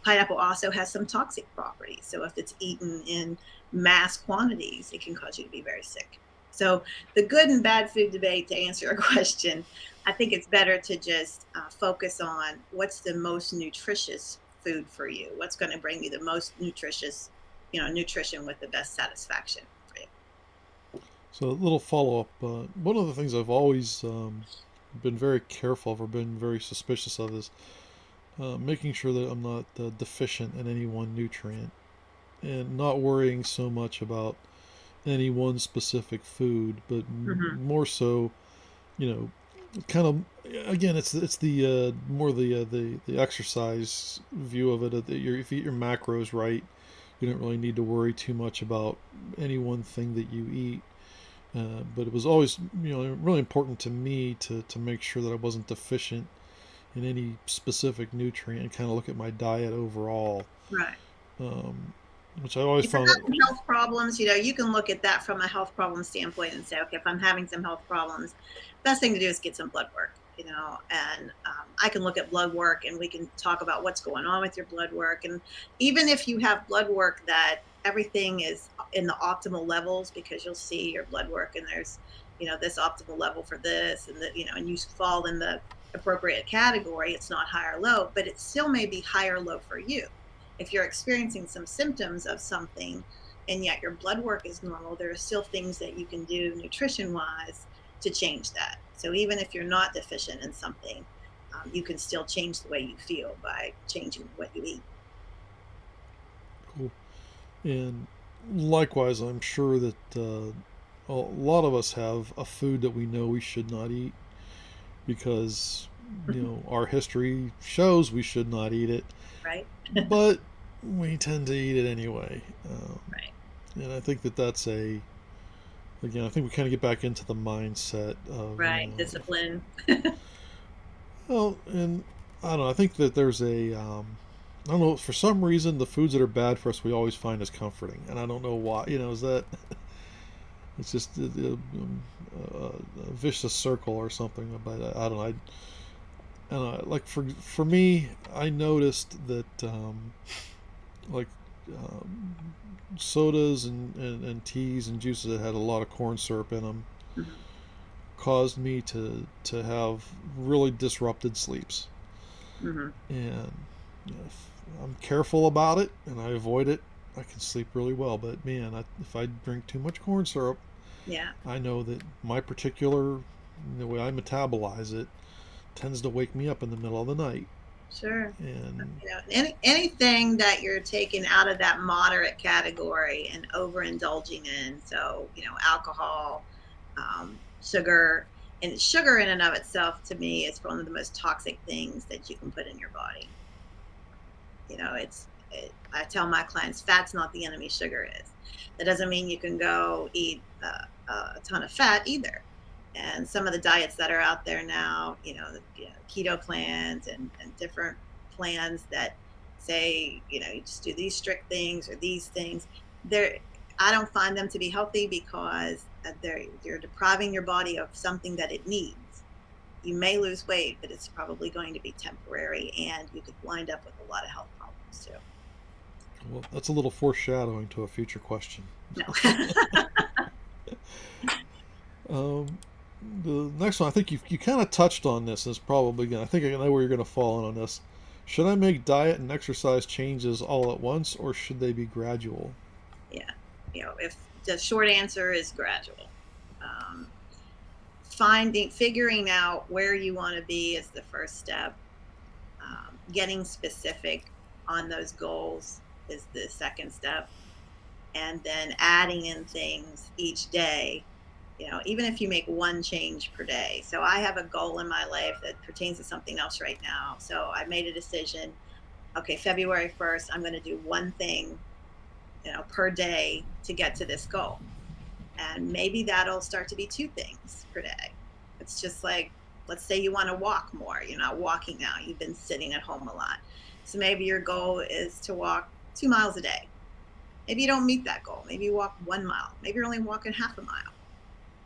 pineapple also has some toxic properties. So if it's eaten in mass quantities, it can cause you to be very sick. So the good and bad food debate, to answer your question, I think it's better to just focus on what's the most nutritious food for you. What's going to bring you the most nutritious, nutrition with the best satisfaction for you. So a little follow up. One of the things I've always been very careful of or been very suspicious of is making sure that I'm not deficient in any one nutrient and not worrying so much about any one specific food, but Hmm. more so, you know, kind of again, it's the more the exercise view of it. That if you eat your macros right, you don't really need to worry too much about any one thing that you eat. But it was always, really important to me to make sure that I wasn't deficient in any specific nutrient and kind of look at my diet overall, Right. um, which I always If you're found that. having health problems, you can look at that from a health problem standpoint and say, okay, if I'm having some health problems, best thing to do is get some blood work, and I can look at blood work and we can talk about what's going on with your blood work. And even if you have blood work that everything is in the optimal levels, because you'll see your blood work and there's, this optimal level for this and that, and you fall in the appropriate category, it's not high or low, but it still may be high or low for you. If you're experiencing some symptoms of something and yet your blood work is normal, there are still things that you can do nutrition wise to change that. So even if you're not deficient in something, you can still change the way you feel by changing what you eat. Cool. And likewise, I'm sure that a lot of us have a food that we know we should not eat because our history shows we should not eat it, Right. but we tend to eat it anyway. Right. And I think that that's again, I think we kind of get back into the mindset of, Right. Discipline. well, and I don't know, I think that there's I don't know, for some reason, the foods that are bad for us we always find as comforting. And I don't know why, is that, it's just a vicious circle or something, but I don't know. Like for me, I noticed that like um, sodas and teas and juices that had a lot of corn syrup in them Mhm. caused me to have really disrupted sleeps. Mhm. And if I'm careful about it and I avoid it, I can sleep really well. But man, if I drink too much corn syrup, Yeah. I know that my particular, the way I metabolize it, tends to wake me up in the middle of the night. Sure. And Anything that you're taking out of that moderate category and overindulging in. So, alcohol, sugar, and sugar in and of itself to me is one of the most toxic things that you can put in your body. I tell my clients, fat's not the enemy, sugar is. That doesn't mean you can go eat a ton of fat either. And some of the diets that are out there now, keto plans and different plans that say, you just do these strict things or these things. They're I don't find them to be healthy because you're depriving your body of something that it needs. You may lose weight, but it's probably going to be temporary, and you could wind up with a lot of health problems too. well, that's a little foreshadowing to a future question. No. Um, the next one, I think you kind of touched on this. And it's probably gonna. I think I know where you're gonna fall in on this. Should I make diet and exercise changes all at once, or should they be gradual? Yeah. If the short answer is gradual. Um, figuring out where you want to be is the first step. Getting specific on those goals is the second step. and then adding in things each day, even if you make one change per day. So I have a goal in my life that pertains to something else right now. So I made a decision. Okay, February 1st, I'm going to do one thing, per day to get to this goal. And maybe that'll start to be two things per day. It's just like, let's say you want to walk more. You're not walking now. You've been sitting at home a lot. So maybe your goal is to walk 2 miles a day. Maybe you don't meet that goal. Maybe you walk 1 mile. Maybe you're only walking half a mile.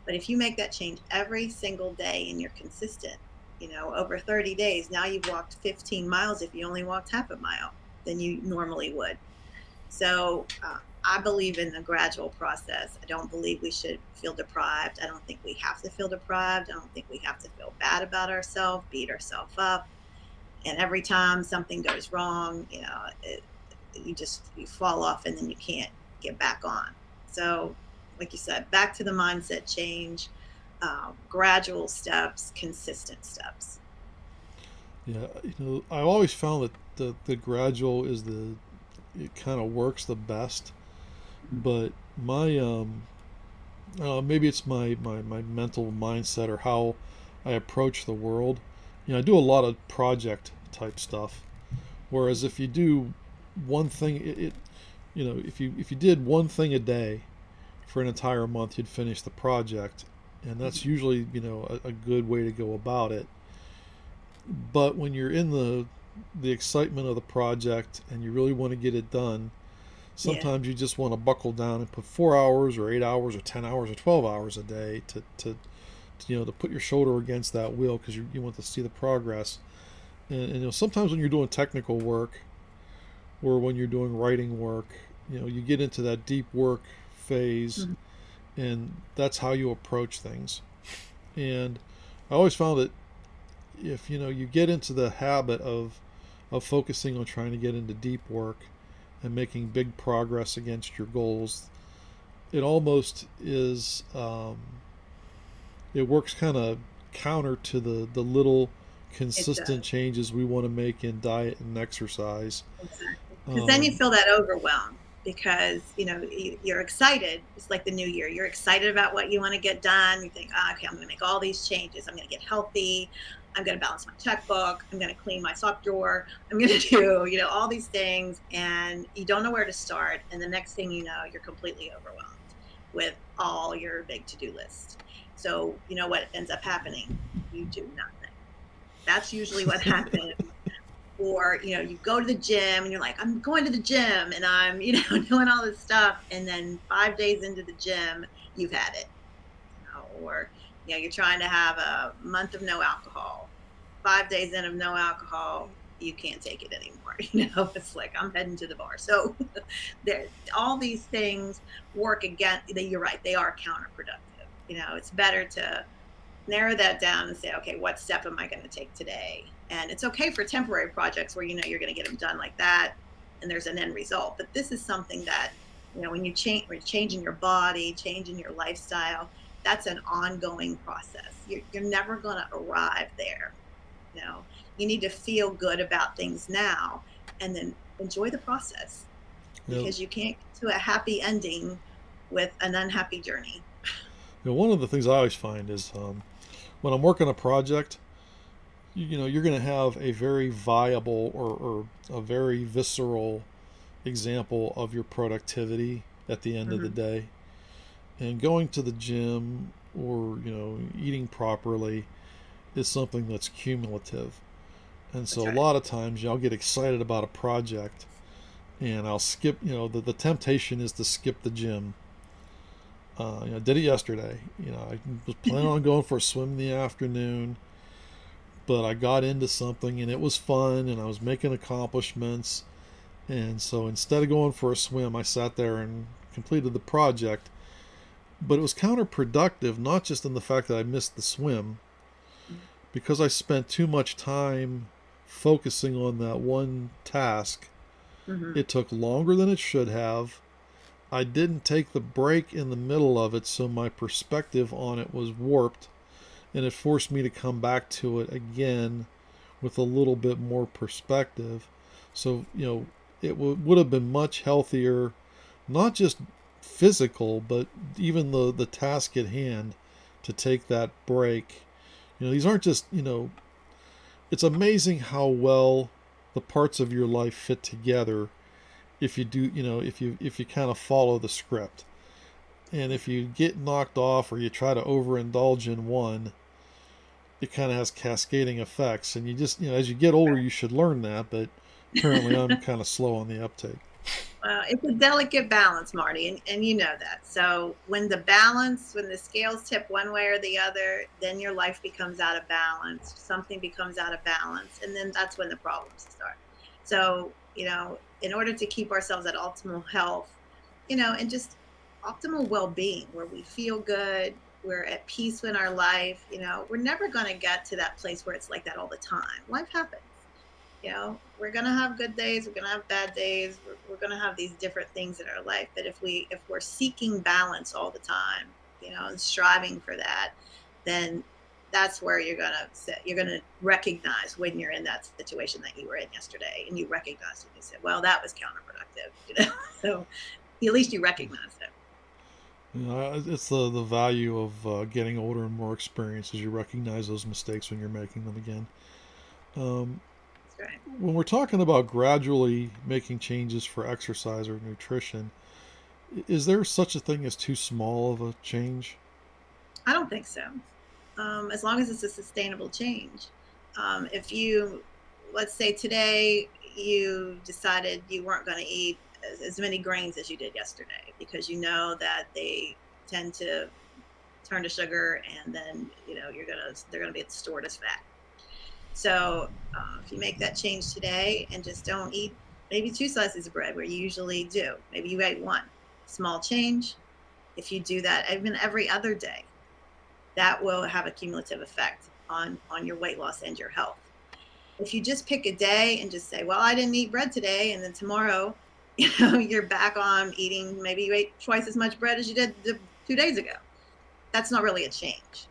But if you make that change every single day and you're consistent, over 30 days, now you've walked 15 miles if you only walked half a mile than you normally would. So I believe in the gradual process. I don't believe we should feel deprived. I don't think we have to feel deprived. I don't think we have to feel bad about ourselves, beat ourselves up. And every time something goes wrong, you fall off and then you can't get back on. So, like you said, back to the mindset change, gradual steps, consistent steps. Yeah, I always found that the gradual is it kind of works the best. But my maybe it's my mental mindset or how I approach the world. I do a lot of project type stuff. Whereas if you do one thing, if you did one thing a day for an entire month, you'd finish the project, and that's usually a good way to go about it. But when you're in the excitement of the project and you really want to get it done, Yeah. sometimes you just want to buckle down and put 4 hours or 8 hours or 10 hours or 12 hours a day to put your shoulder against that wheel because you want to see the progress. And sometimes when you're doing technical work or when you're doing writing work, you get into that deep work phase, Mhm. and that's how you approach things. And I always found that if you get into the habit of focusing on trying to get into deep work and making big progress against your goals, it almost is it works kind of counter to the little It consistent does. changes we want to make in diet and exercise. Exactly. Because then you um, feel that overwhelm because, you're excited. It's like the new year. You're excited about what you want to get done. You think, okay, I'm going to make all these changes. I'm going to get healthy. I'm going to balance my checkbook. I'm going to clean my sock drawer. I'm going to do, all these things. And you don't know where to start. And the next thing you know, you're completely overwhelmed with all your big to do list. So, you know what ends up happening? You do nothing. That's usually what happens. Or you go to the gym and you're like, I'm going to the gym and I'm doing all this stuff, and then 5 days into the gym you've had it. Or you're trying to have a month of no alcohol. 5 days in of no alcohol, you can't take it anymore. It's like, I'm heading to the bar. So there, all these things work again. You're right, they are counterproductive. It's better to narrow that down and say, okay, what step am I going to take today? And it's okay for temporary projects where you're going to get them done like that and there's an end result. But this is something that, when you're changing your body, changing your lifestyle, that's an ongoing process. You're never going to arrive there. You know, you need to feel good about things now and then enjoy the process, you know, because you can't get to a happy ending with an unhappy journey. one of the things I always find is when I'm working a project, you're going to have a very viable or a very visceral example of your productivity at the end of the Hmm. day. And going to the gym or eating properly is something that's cumulative. And so That's a right. lot of times I'll get excited about a project and I'll skip. The temptation is to skip the gym. I did it yesterday. I was planning on going for a swim in the afternoon, but I got into something and it was fun and I was making accomplishments. And so instead of going for a swim, I sat there and completed the project. But it was counterproductive, not just in the fact that I missed the swim, because I spent too much time focusing on that one task. Hmm. It took longer than it should have. I didn't take the break in the middle of it, so my perspective on it was warped, and it forced me to come back to it again with a little bit more perspective. So, it would have been much healthier, not just physical, but even the task at hand, to take that break. These aren't just, it's amazing how well the parts of your life fit together if you do, if you kind of follow the script. And if you get knocked off or you try to overindulge in one, it kind of has cascading effects. And you just, as you get older, you should learn that. But apparently, I'm kind of slow on the uptake. It's a delicate balance, Marty, and you know that. So when the scales tip one way or the other, then your life becomes out of balance. Something becomes out of balance, and then that's when the problems start. So, in order to keep ourselves at optimal health, and just optimal well-being, where we feel good, we're at peace in our life, we're never going to get to that place where it's like that all the time. Life happens. We're going to have good days, we're going to have bad days, we're going to have these different things in our life. But if we're seeking balance all the time, and striving for that, then that's where you're going to recognize when you're in that situation that you were in yesterday, and you recognize it and you say, well, that was counterproductive. So at least you recognize it. It's the value of getting older and more experience as you recognize those mistakes when you're making them again. Um, That's right. when we're talking about gradually making changes for exercise or nutrition, is there such a thing as too small of a change? I don't think so. As long as it's a sustainable change. If you, let's say today, you decided you weren't going to eat as many grains as you did yesterday because you know that they tend to turn to sugar, and then they're gonna be stored as fat. So if you make that change today and just don't eat maybe two slices of bread where you usually do, maybe you ate one, small change. If you do that even every other day, that will have a cumulative effect on your weight loss and your health. If you just pick a day and just say, well, I didn't eat bread today, and then tomorrow, you're back on eating, maybe you ate twice as much bread as you did 2 days ago, that's not really a change.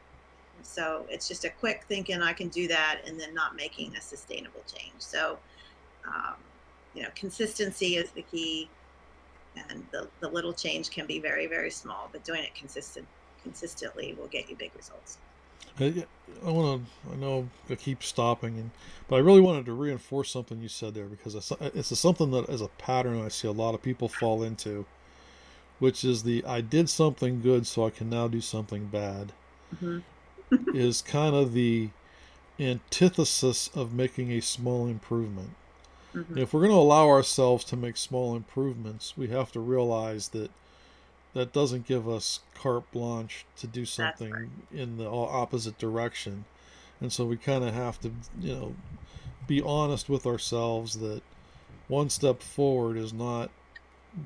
So it's just a quick thinking I can do that, and then not making a sustainable change. So um, consistency is the key, and the little change can be very, very small, but doing it consistently will get you big results. I want to. I know I keep stopping, but I really wanted to reinforce something you said there, because it's something that is a pattern I see a lot of people fall into, which is the "I did something good, so I can now do something bad," Mm-hmm. is kind of the antithesis of making a small improvement. Mm-hmm. If we're going to allow ourselves to make small improvements, we have to realize that that doesn't give us carte blanche to do That's right. something in the opposite direction. And so we kind of have to, be honest with ourselves that one step forward is not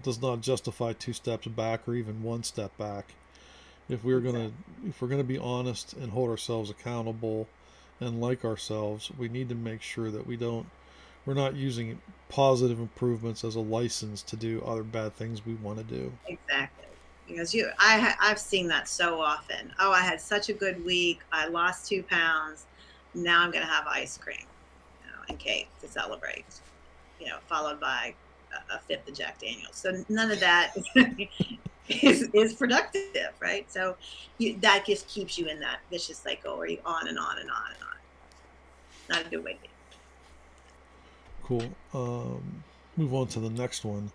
does not justify two steps back or even one step back. If we're gonna Exactly. if we're gonna be honest and hold ourselves accountable and like ourselves, we need to make sure that we're not using positive improvements as a license to do other bad things we want to do. Exactly. Because I've seen that so often. Oh, I had such a good week. I lost 2 pounds. Now I'm going to have ice cream, and cake to celebrate. Followed by a fifth of Jack Daniels. So none of that is productive, right? So that just keeps you in that vicious cycle where you on and on and on and on. Not a good way to be. Cool. Move on to the next one.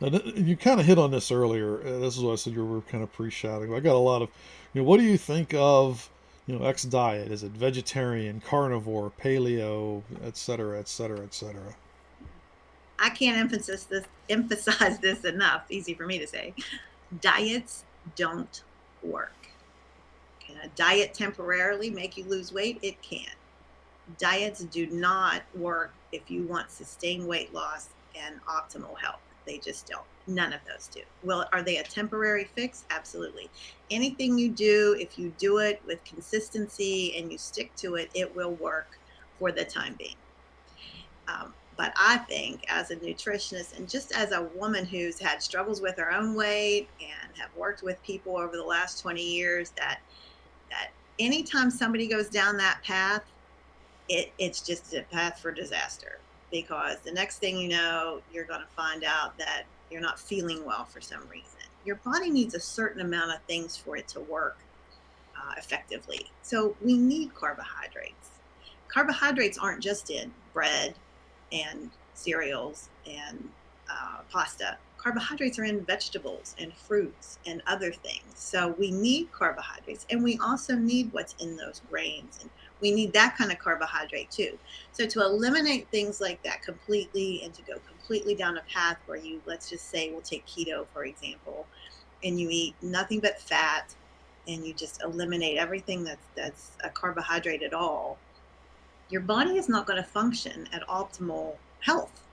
Now, you kind of hit on this earlier. This is what I said you were kind of pre-shouting. I got a lot of, what do you think of, X diet? Is it vegetarian, carnivore, paleo, et cetera, et cetera, et cetera? I can't emphasize this enough. Easy for me to say. Diets don't work. Can a diet temporarily make you lose weight? It can. Diets do not work if you want sustained weight loss and optimal health. They just don't. None of those do. Well, are they a temporary fix? Absolutely. Anything you do, if you do it with consistency and you stick to it, it will work for the time being. But I think as a nutritionist and just as a woman who's had struggles with her own weight and have worked with people over the last 20 years, that anytime somebody goes down that path, it's just a path for disaster, because the next thing you know, you're going to find out that you're not feeling well for some reason. your body needs a certain amount of things for it to work effectively. So we need carbohydrates. Carbohydrates aren't just in bread and cereals and pasta. Carbohydrates are in vegetables and fruits and other things. So we need carbohydrates, and we also need what's in those grains, and we need that kind of carbohydrate too. So to eliminate things like that completely and to go completely down a path where you, let's just say, we'll take keto for example, and you eat nothing but fat and you just eliminate everything that's a carbohydrate at all, your body is not going to function at optimal health.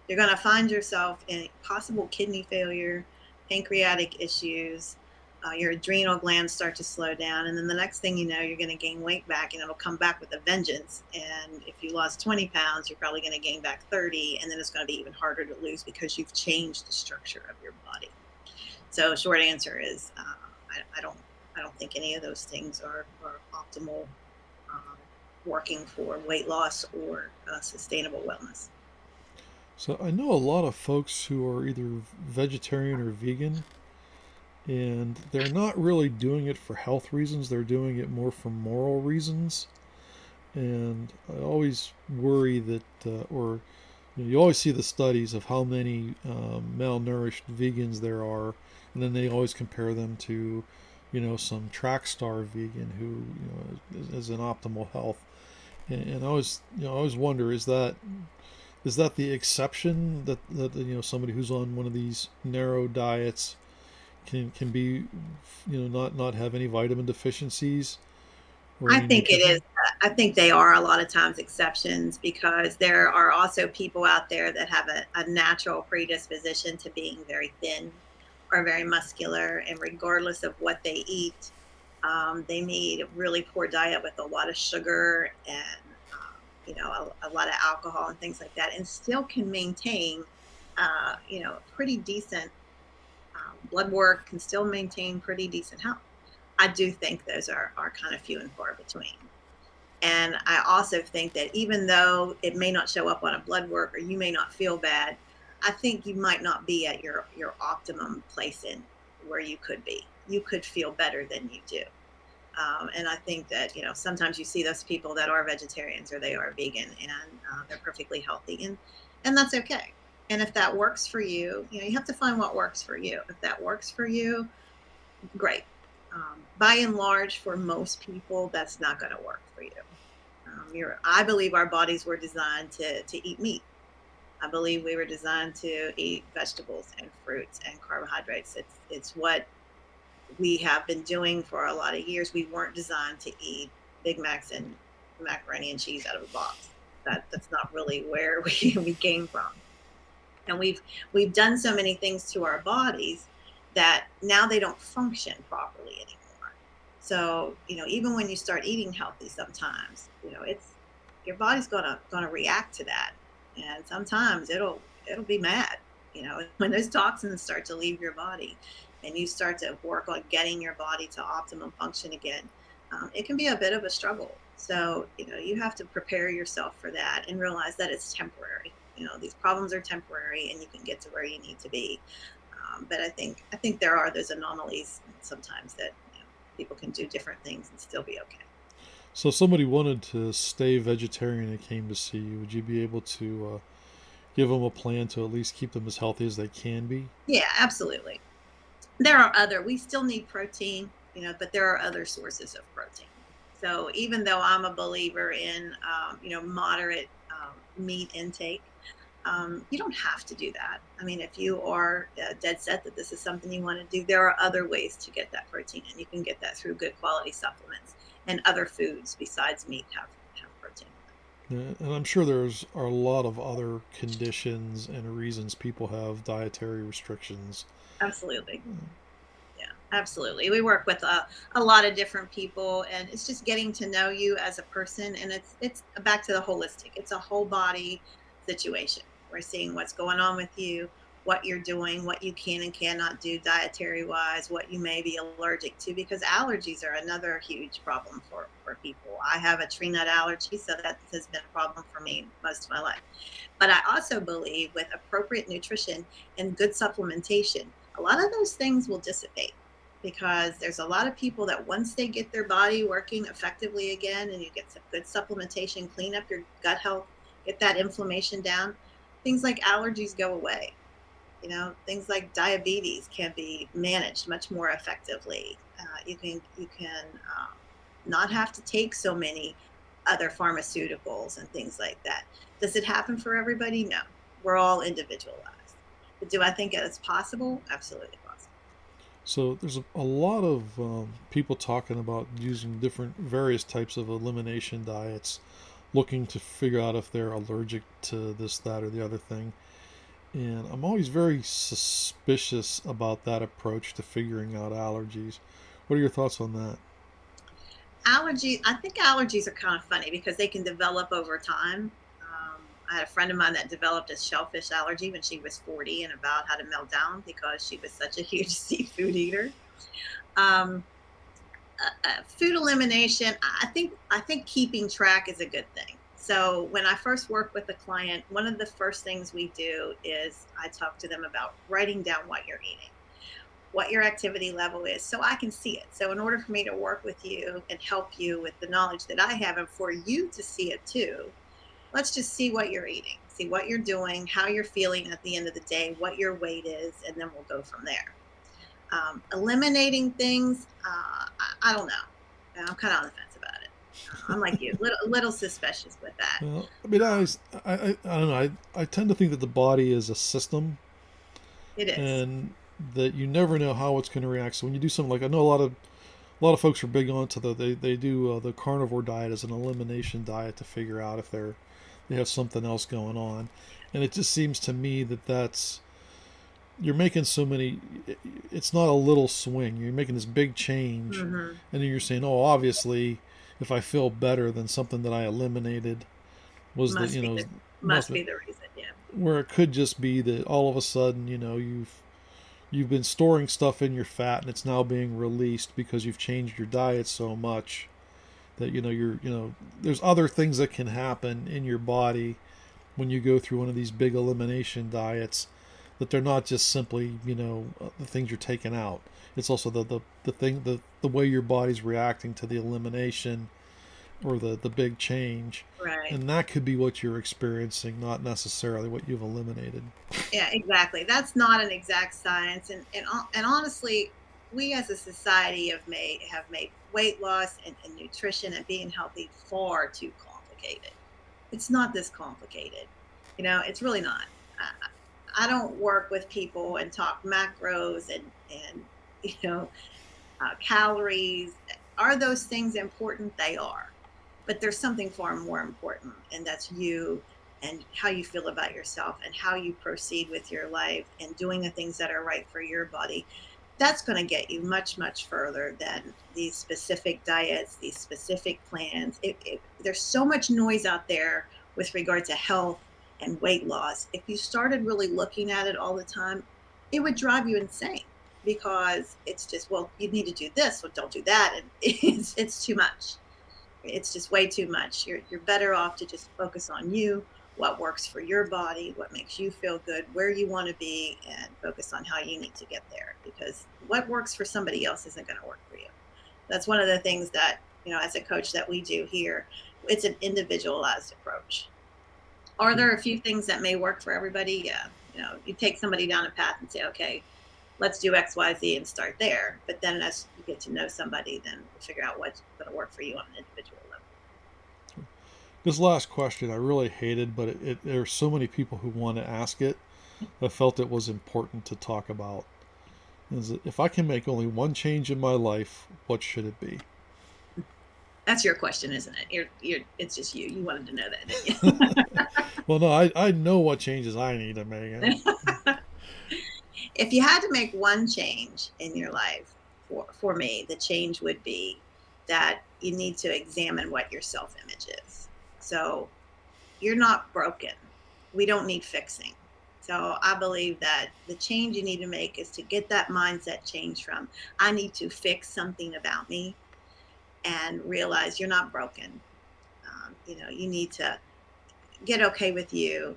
You're going to find yourself in possible kidney failure, pancreatic issues, your adrenal glands start to slow down. And then the next thing you know, you're going to gain weight back and it'll come back with a vengeance. And if you lost 20 pounds, you're probably going to gain back 30. And then it's going to be even harder to lose because you've changed the structure of your body. So, short answer is I don't think any of those things are optimal um, working for weight loss or sustainable wellness. So I know a lot of folks who are either vegetarian or vegan, and they're not really doing it for health reasons. They're doing it more for moral reasons. And I always worry that, or you always see the studies of how many malnourished vegans there are, and then they always compare them to, some track star vegan who, is in optimal health. And I always wonder, is that the exception that somebody who's on one of these narrow diets can be, not have any vitamin deficiencies or I any think it is. nutrition? I think they are a lot of times exceptions because there are also people out there that have a natural predisposition to being very thin or very muscular. And regardless of what they eat, they need a really poor diet with a lot of sugar and, a lot of alcohol and things like that, and still can maintain, pretty decent blood work, can still maintain pretty decent health. I do think those are kind of few and far between. And I also think that even though it may not show up on a blood work or you may not feel bad, I think you might not be at your optimum place in where you could be. You could feel better than you do. And I think that, sometimes you see those people that are vegetarians or they are vegan and they're perfectly healthy, and that's okay. And if that works for you, you have to find what works for you. If that works for you, great. By and large, for most people, that's not going to work for you. I believe our bodies were designed to eat meat. I believe we were designed to eat vegetables and fruits and carbohydrates. It's what we have been doing for a lot of years. We weren't designed to eat Big Macs and macaroni and cheese out of a box. That's not really where we came from. And we've done so many things to our bodies that now they don't function properly anymore. So, even when you start eating healthy sometimes, it's your body's gonna react to that. And sometimes it'll be mad, when those toxins start to leave your body and you start to work on getting your body to optimum function again. It can be a bit of a struggle. So, you have to prepare yourself for that and realize that it's temporary. These problems are temporary and you can get to where you need to be. But I think there are those anomalies sometimes that people can do different things and still be okay. So if somebody wanted to stay vegetarian and came to see you, would you be able to give them a plan to at least keep them as healthy as they can be? Yeah, absolutely. We still need protein, but there are other sources of protein. So even though I'm a believer in, moderate meat intake, you don't have to do that. I mean, if you are dead set that this is something you want to do, there are other ways to get that protein, and you can get that through good quality supplements and other foods besides meat have protein. And I'm sure there's a lot of other conditions and reasons people have dietary restrictions. Absolutely. Yeah, absolutely. We work with a lot of different people, and it's just getting to know you as a person. And it's back to the holistic. It's a whole body situation. We're seeing what's going on with you, what you're doing, what you can and cannot do dietary wise, what you may be allergic to, because allergies are another huge problem for people. I have a tree nut allergy, so that has been a problem for me most of my life. But I also believe with appropriate nutrition and good supplementation, a lot of those things will dissipate because there's a lot of people that once they get their body working effectively again and you get some good supplementation, clean up your gut health, get that inflammation down, things like allergies go away. Things like diabetes can be managed much more effectively. You can not have to take so many other pharmaceuticals and things like that. Does it happen for everybody? No. We're all individualized. But do I think it's possible? Absolutely possible. So there's a lot of people talking about using different various types of elimination diets, looking to figure out if they're allergic to this, that, or the other thing. And I'm always very suspicious about that approach to figuring out allergies. What are your thoughts on that? I think allergies are kind of funny because they can develop over time. I had a friend of mine that developed a shellfish allergy when she was 40 and about had to melt down because she was such a huge seafood eater. Um, Food elimination, I think keeping track is a good thing. So when I first work with a client, one of the first things we do is I talk to them about writing down what you're eating, what your activity level is, so I can see it. So in order for me to work with you and help you with the knowledge that I have and for you to see it too, let's just see what you're eating, see what you're doing, how you're feeling at the end of the day, what your weight is, and then we'll go from there. Eliminating things, I don't know. I'm kind of on the fence about it. I'm like you, little suspicious with that. Well, I mean, I don't know. I tend to think that the body is a system, It is. and that you never know how it's going to react. So when you do something like, I know a lot of folks are big onto they do the carnivore diet as an elimination diet to figure out if they have something else going on, and it just seems to me that that's you're making so many. It's not a little swing. You're making this big change, Hmm. and then you're saying, oh, obviously, if I feel better than something that I eliminated was the Must be the must must be the reason. Yeah. where it could just be that all of a sudden you've been storing stuff in your fat and it's now being released because you've changed your diet so much that there's other things that can happen in your body when you go through one of these big elimination diets, that they're not just simply the things you're taking out. It's also the way your body's reacting to the elimination or the big change, Right. and that could be what you're experiencing, not necessarily what you've eliminated. Yeah, exactly. That's not an exact science, and honestly, we as a society have made weight loss and nutrition and being healthy far too complicated. It's not this complicated. It's really not. I don't work with people and talk macros and you know calories. Are those things important? They are, but there's something far more important, and that's you and how you feel about yourself and how you proceed with your life and doing the things that are right for your body. That's going to get you much, much further than these specific diets, these specific plans. There's so much noise out there with regard to health and weight loss. If you started really looking at it all the time, it would drive you insane because it's just, well, you need to do this, but don't do that. And it's too much. It's just way too much. You're better off to just focus on you, what works for your body, what makes you feel good, where you want to be, and focus on how you need to get there. Because what works for somebody else isn't going to work for you. That's one of the things that, as a coach that we do here, it's an individualized approach. Are there a few things that may work for everybody? Yeah. You take somebody down a path and say, okay, let's do XYZ and start there. But then as you get to know somebody, then we'll figure out what's going to work for you on an individual level. This last question I really hated, but there are so many people who want to ask it. I felt it was important to talk about. Is that if I can make only one change in my life, what should it be? That's your question, isn't it? It's just you. You wanted to know that, didn't Well, no, I know what changes I need to make. you? If you had to make one change in your life, for me, the change would be that you need to examine what your self image is. So you're not broken. We don't need fixing. So I believe that the change you need to make is to get that mindset change from I need to fix something about me and realize you're not broken. You need to get okay with you.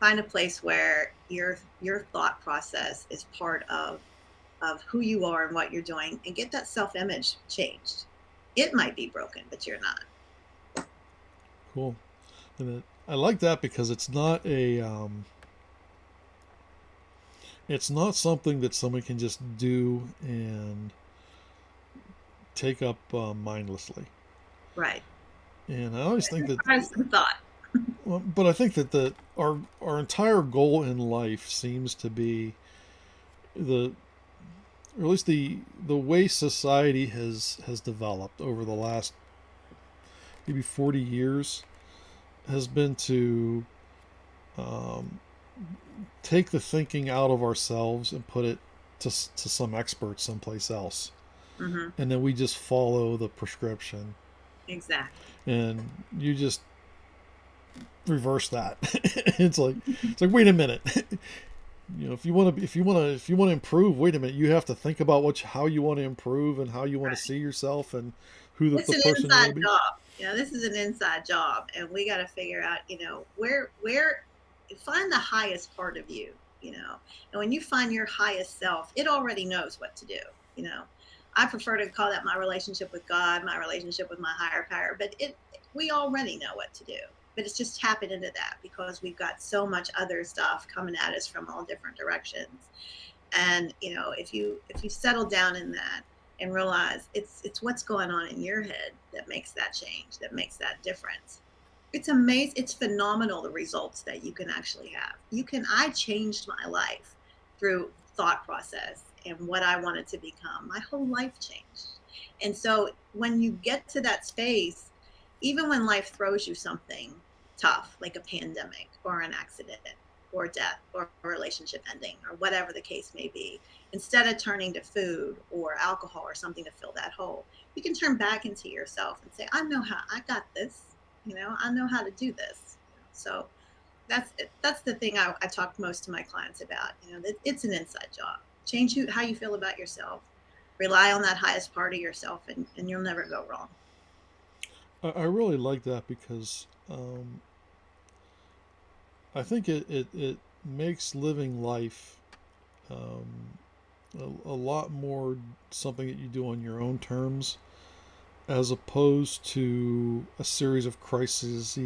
Find a place where your thought process is part of of who you are and what you're doing, and get that self-image changed. It might be broken, but you're not. Cool. I like that because it's not something that someone can just do and take up mindlessly. Right. And I always It think that, requires some thought. well, but I think that our entire goal in life seems to be the, or at least the way society has developed over the last maybe 40 years has been to um, take the thinking out of ourselves and put it to some expert someplace else, Hmm. and then we just follow the prescription, Exactly. and you just reverse that. It's like wait a minute. If you want to improve, wait a minute, you have to think about how you want to improve and how you want to Right. see yourself and who the It's an person you want inside to be. job. This is an inside job, and we got to figure out, where find the highest part of you, and when you find your highest self, it already knows what to do. You know, I prefer to call that my relationship with God, my relationship with my higher power, but we already know what to do. But it's just tapping into that because we've got so much other stuff coming at us from all different directions. And if you settle down in that and realize it's what's going on in your head that makes that change, that makes that difference. It's amazing, it's phenomenal, the results that you can actually have. I changed my life through thought process and what I wanted to become. My whole life changed. And so when you get to that space, even when life throws you something tough like a pandemic or an accident or death or a relationship ending or whatever the case may be, instead of turning to food or alcohol or something to fill that hole, you can turn back into yourself and say, I know how, I got this, I know how to do this. So that's the thing I talk most to my clients about. That it's an inside job. Change how you feel about yourself. Rely on that highest part of yourself, and you'll never go wrong. I really like that because I think it makes living life um, a lot more something that you do on your own terms, as opposed to a series of crises,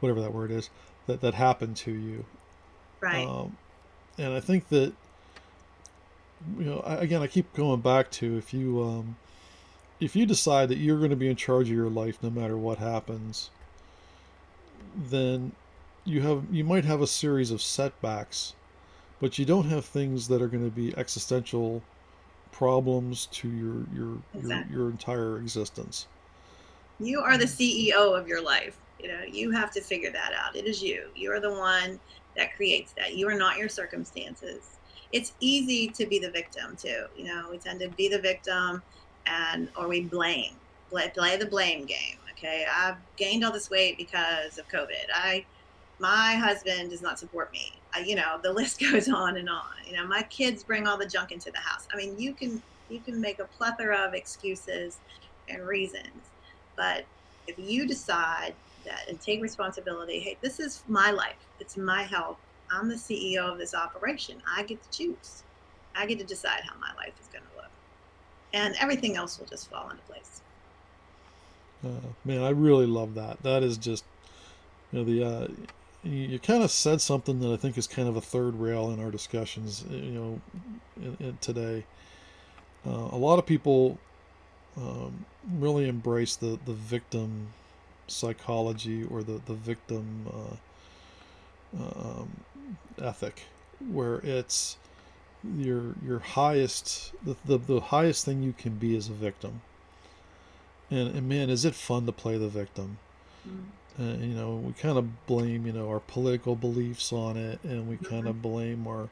whatever that word is, that happen to you. Right. Um, and I think that, again, I keep going back to, if you decide that you're going to be in charge of your life no matter what happens, then you might have a series of setbacks, but you don't have things that are going to be existential problems to Exactly. your entire existence. You are the CEO of your life. You have to figure that out. It is you. You are the one that creates that. You are not your circumstances. It's easy to be the victim too. We tend to be the victim, or we play the blame game. Okay, I've gained all this weight because of COVID. My husband does not support me. The list goes on and on. My kids bring all the junk into the house. I mean, you can make a plethora of excuses and reasons, but if you decide that and take responsibility, hey, this is my life, it's my health. I'm the CEO of this operation. I get to choose. I get to decide how my life is going to look, and everything else will just fall into place. Man, I really love that. That is just, the you kind of said something that I think is kind of a third rail in our discussions. Today, a lot of people really embrace the victim psychology, or the victim um, ethic, where it's your highest the highest thing you can be as a victim. And man, is it fun to play the victim. Mm-hmm. We kind of blame our political beliefs on it, and we kind of blame our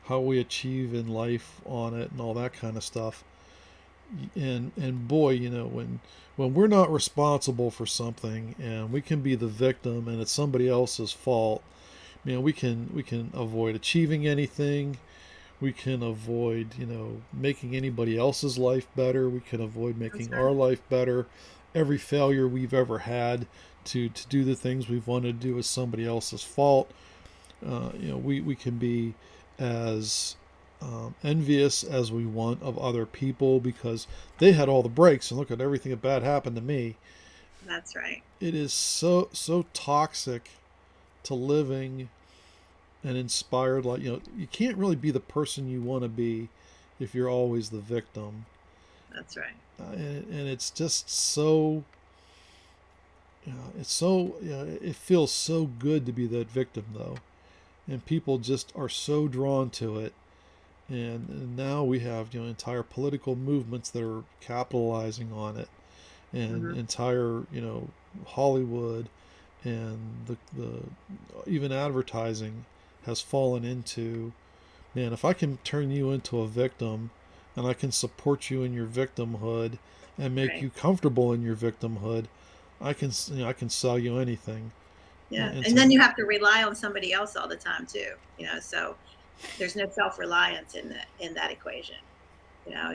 how we achieve in life on it, and all that kind of stuff. And boy, when we're not responsible for something and we can be the victim and it's somebody else's fault, man, we can avoid achieving anything. We can avoid, making anybody else's life better. We can avoid That's making right. our life better. Every failure we've ever had to do the things we've wanted to do is somebody else's fault. We can be as envious as we want of other people because they had all the breaks and look at everything that bad happened to me. That's right. It is so toxic to living and inspired. Like, you can't really be the person you want to be if you're always the victim. That's right. And it's just so, it's so, it feels so good to be that victim though. And people just are so drawn to it. And now we have, entire political movements that are capitalizing on it, and Hmm. entire, Hollywood and the even advertising has fallen into, man, if I can turn you into a victim and I can support you in your victimhood and make Right. you comfortable in your victimhood, I can sell you anything. Yeah. And And then to you have to rely on somebody else all the time too. So there's no self-reliance in that equation.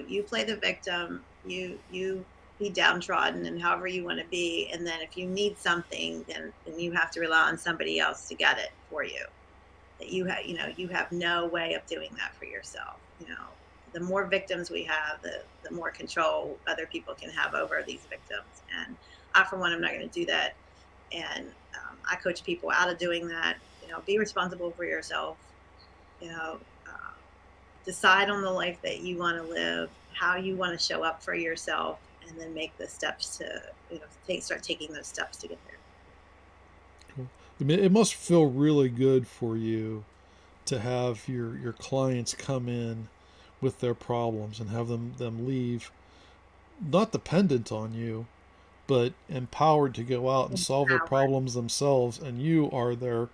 You play the victim, you be downtrodden and however you want to be, and then if you need something, then you have to rely on somebody else to get it for you. That you have no way of doing that for yourself. The more victims we have, the more control other people can have over these victims. And I, for one, I'm not going to do that. And I coach people out of doing that. Be responsible for yourself. You know, uh, decide on the life that you want to live, how you want to show up for yourself, and then make the steps to start taking those steps to get there. I mean, it must feel really good for you to have your clients come in with their problems and have them leave not dependent on you, but empowered to go out and solve their Empowered. problems themselves, and you are there.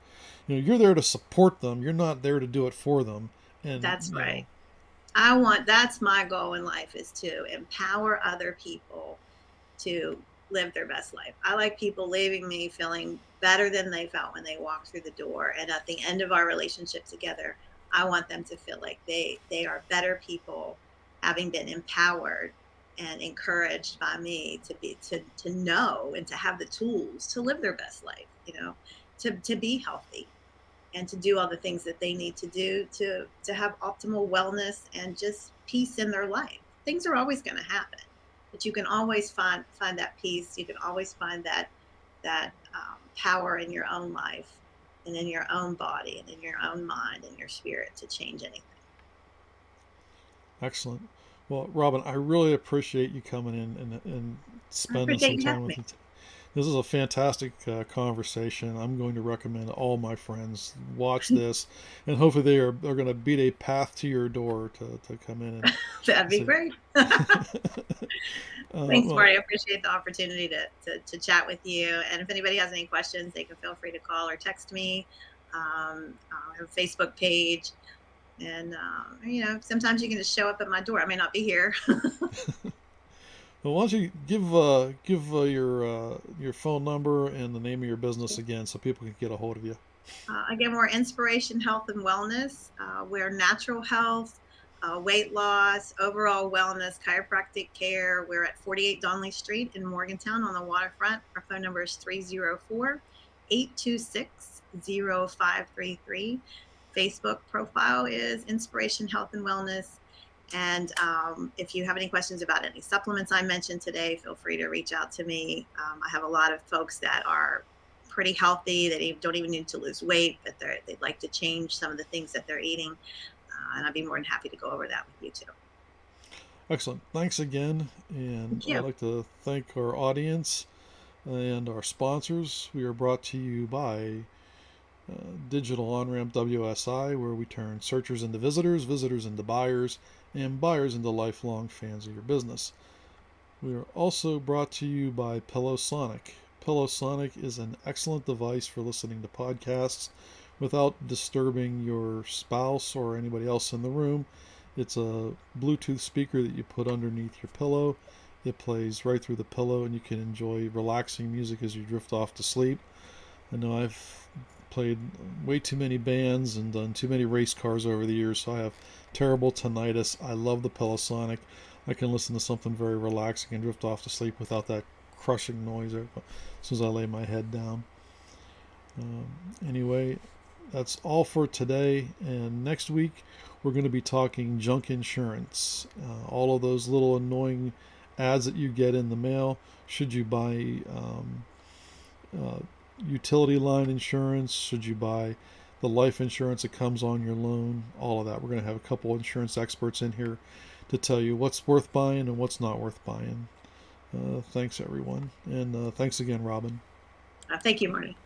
You're there to support them. You're not there to do it for them. And That's right. That's my goal in life, is to empower other people to live their best life. I like people leaving me feeling better than they felt when they walked through the door. And at the end of our relationship together, I want them to feel like they are better people, having been empowered and encouraged by me to know and to have the tools to live their best life, to be healthy and to do all the things that they need to do to have optimal wellness and just peace in their life. Things are always going to happen, but you can always find that peace. You can always find that power in your own life and in your own body and in your own mind and your spirit to change anything. excellent. Well, Robin, I really appreciate you coming in and I spending appreciate some you time having with me. me. This is a fantastic conversation. I'm going to recommend all my friends watch this, and hopefully are going to beat a path to your door to come in and That'd be say, great. Thanks, well, Marty. I appreciate the opportunity to chat with you. And if anybody has any questions, they can feel free to call or text me. I have a Facebook page. And, sometimes you can just show up at my door. I may not be here. well, why don't you give your phone number and the name of your business again so people can get a hold of you. Again, we're Inspiration Health and Wellness. We're natural health, weight loss, overall wellness, chiropractic care. We're at 48 Donley Street in Morgantown on the waterfront. Our phone number is 304-826-0533. Facebook profile is Inspiration Health and Wellness. And if you have any questions about any supplements I mentioned today, feel free to reach out to me. I have a lot of folks that are pretty healthy. They don't even need to lose weight, but they'd like to change some of the things that they're eating. And I'd be more than happy to go over that with you too. Excellent. Thanks again, and Thank I'd you. like to thank our audience and our sponsors. We are brought to you by Digital On Ramp WSI, where we turn searchers into visitors, visitors into buyers, and buyers into lifelong fans of your business. We are also brought to you by Pillowsonic. Pillowsonic is an excellent device for listening to podcasts without disturbing your spouse or anybody else in the room. It's a Bluetooth speaker that you put underneath your pillow. It plays right through the pillow, and you can enjoy relaxing music as you drift off to sleep. I know I've played way too many bands and done too many race cars over the years, so I have terrible tinnitus. I love the Pillowsonic. I can listen to something very relaxing and drift off to sleep without that crushing noise as soon as I lay my head down. Um, anyway, that's all for today. And next week, we're going to be talking junk insurance. All of those little annoying ads that you get in the mail. Should you buy uh, utility line insurance? Should you buy the life insurance that comes on your loan? All of that. We're going to have a couple insurance experts in here to tell you what's worth buying and what's not worth buying. Thanks, everyone. And thanks again, Robin. Thank you, Marty.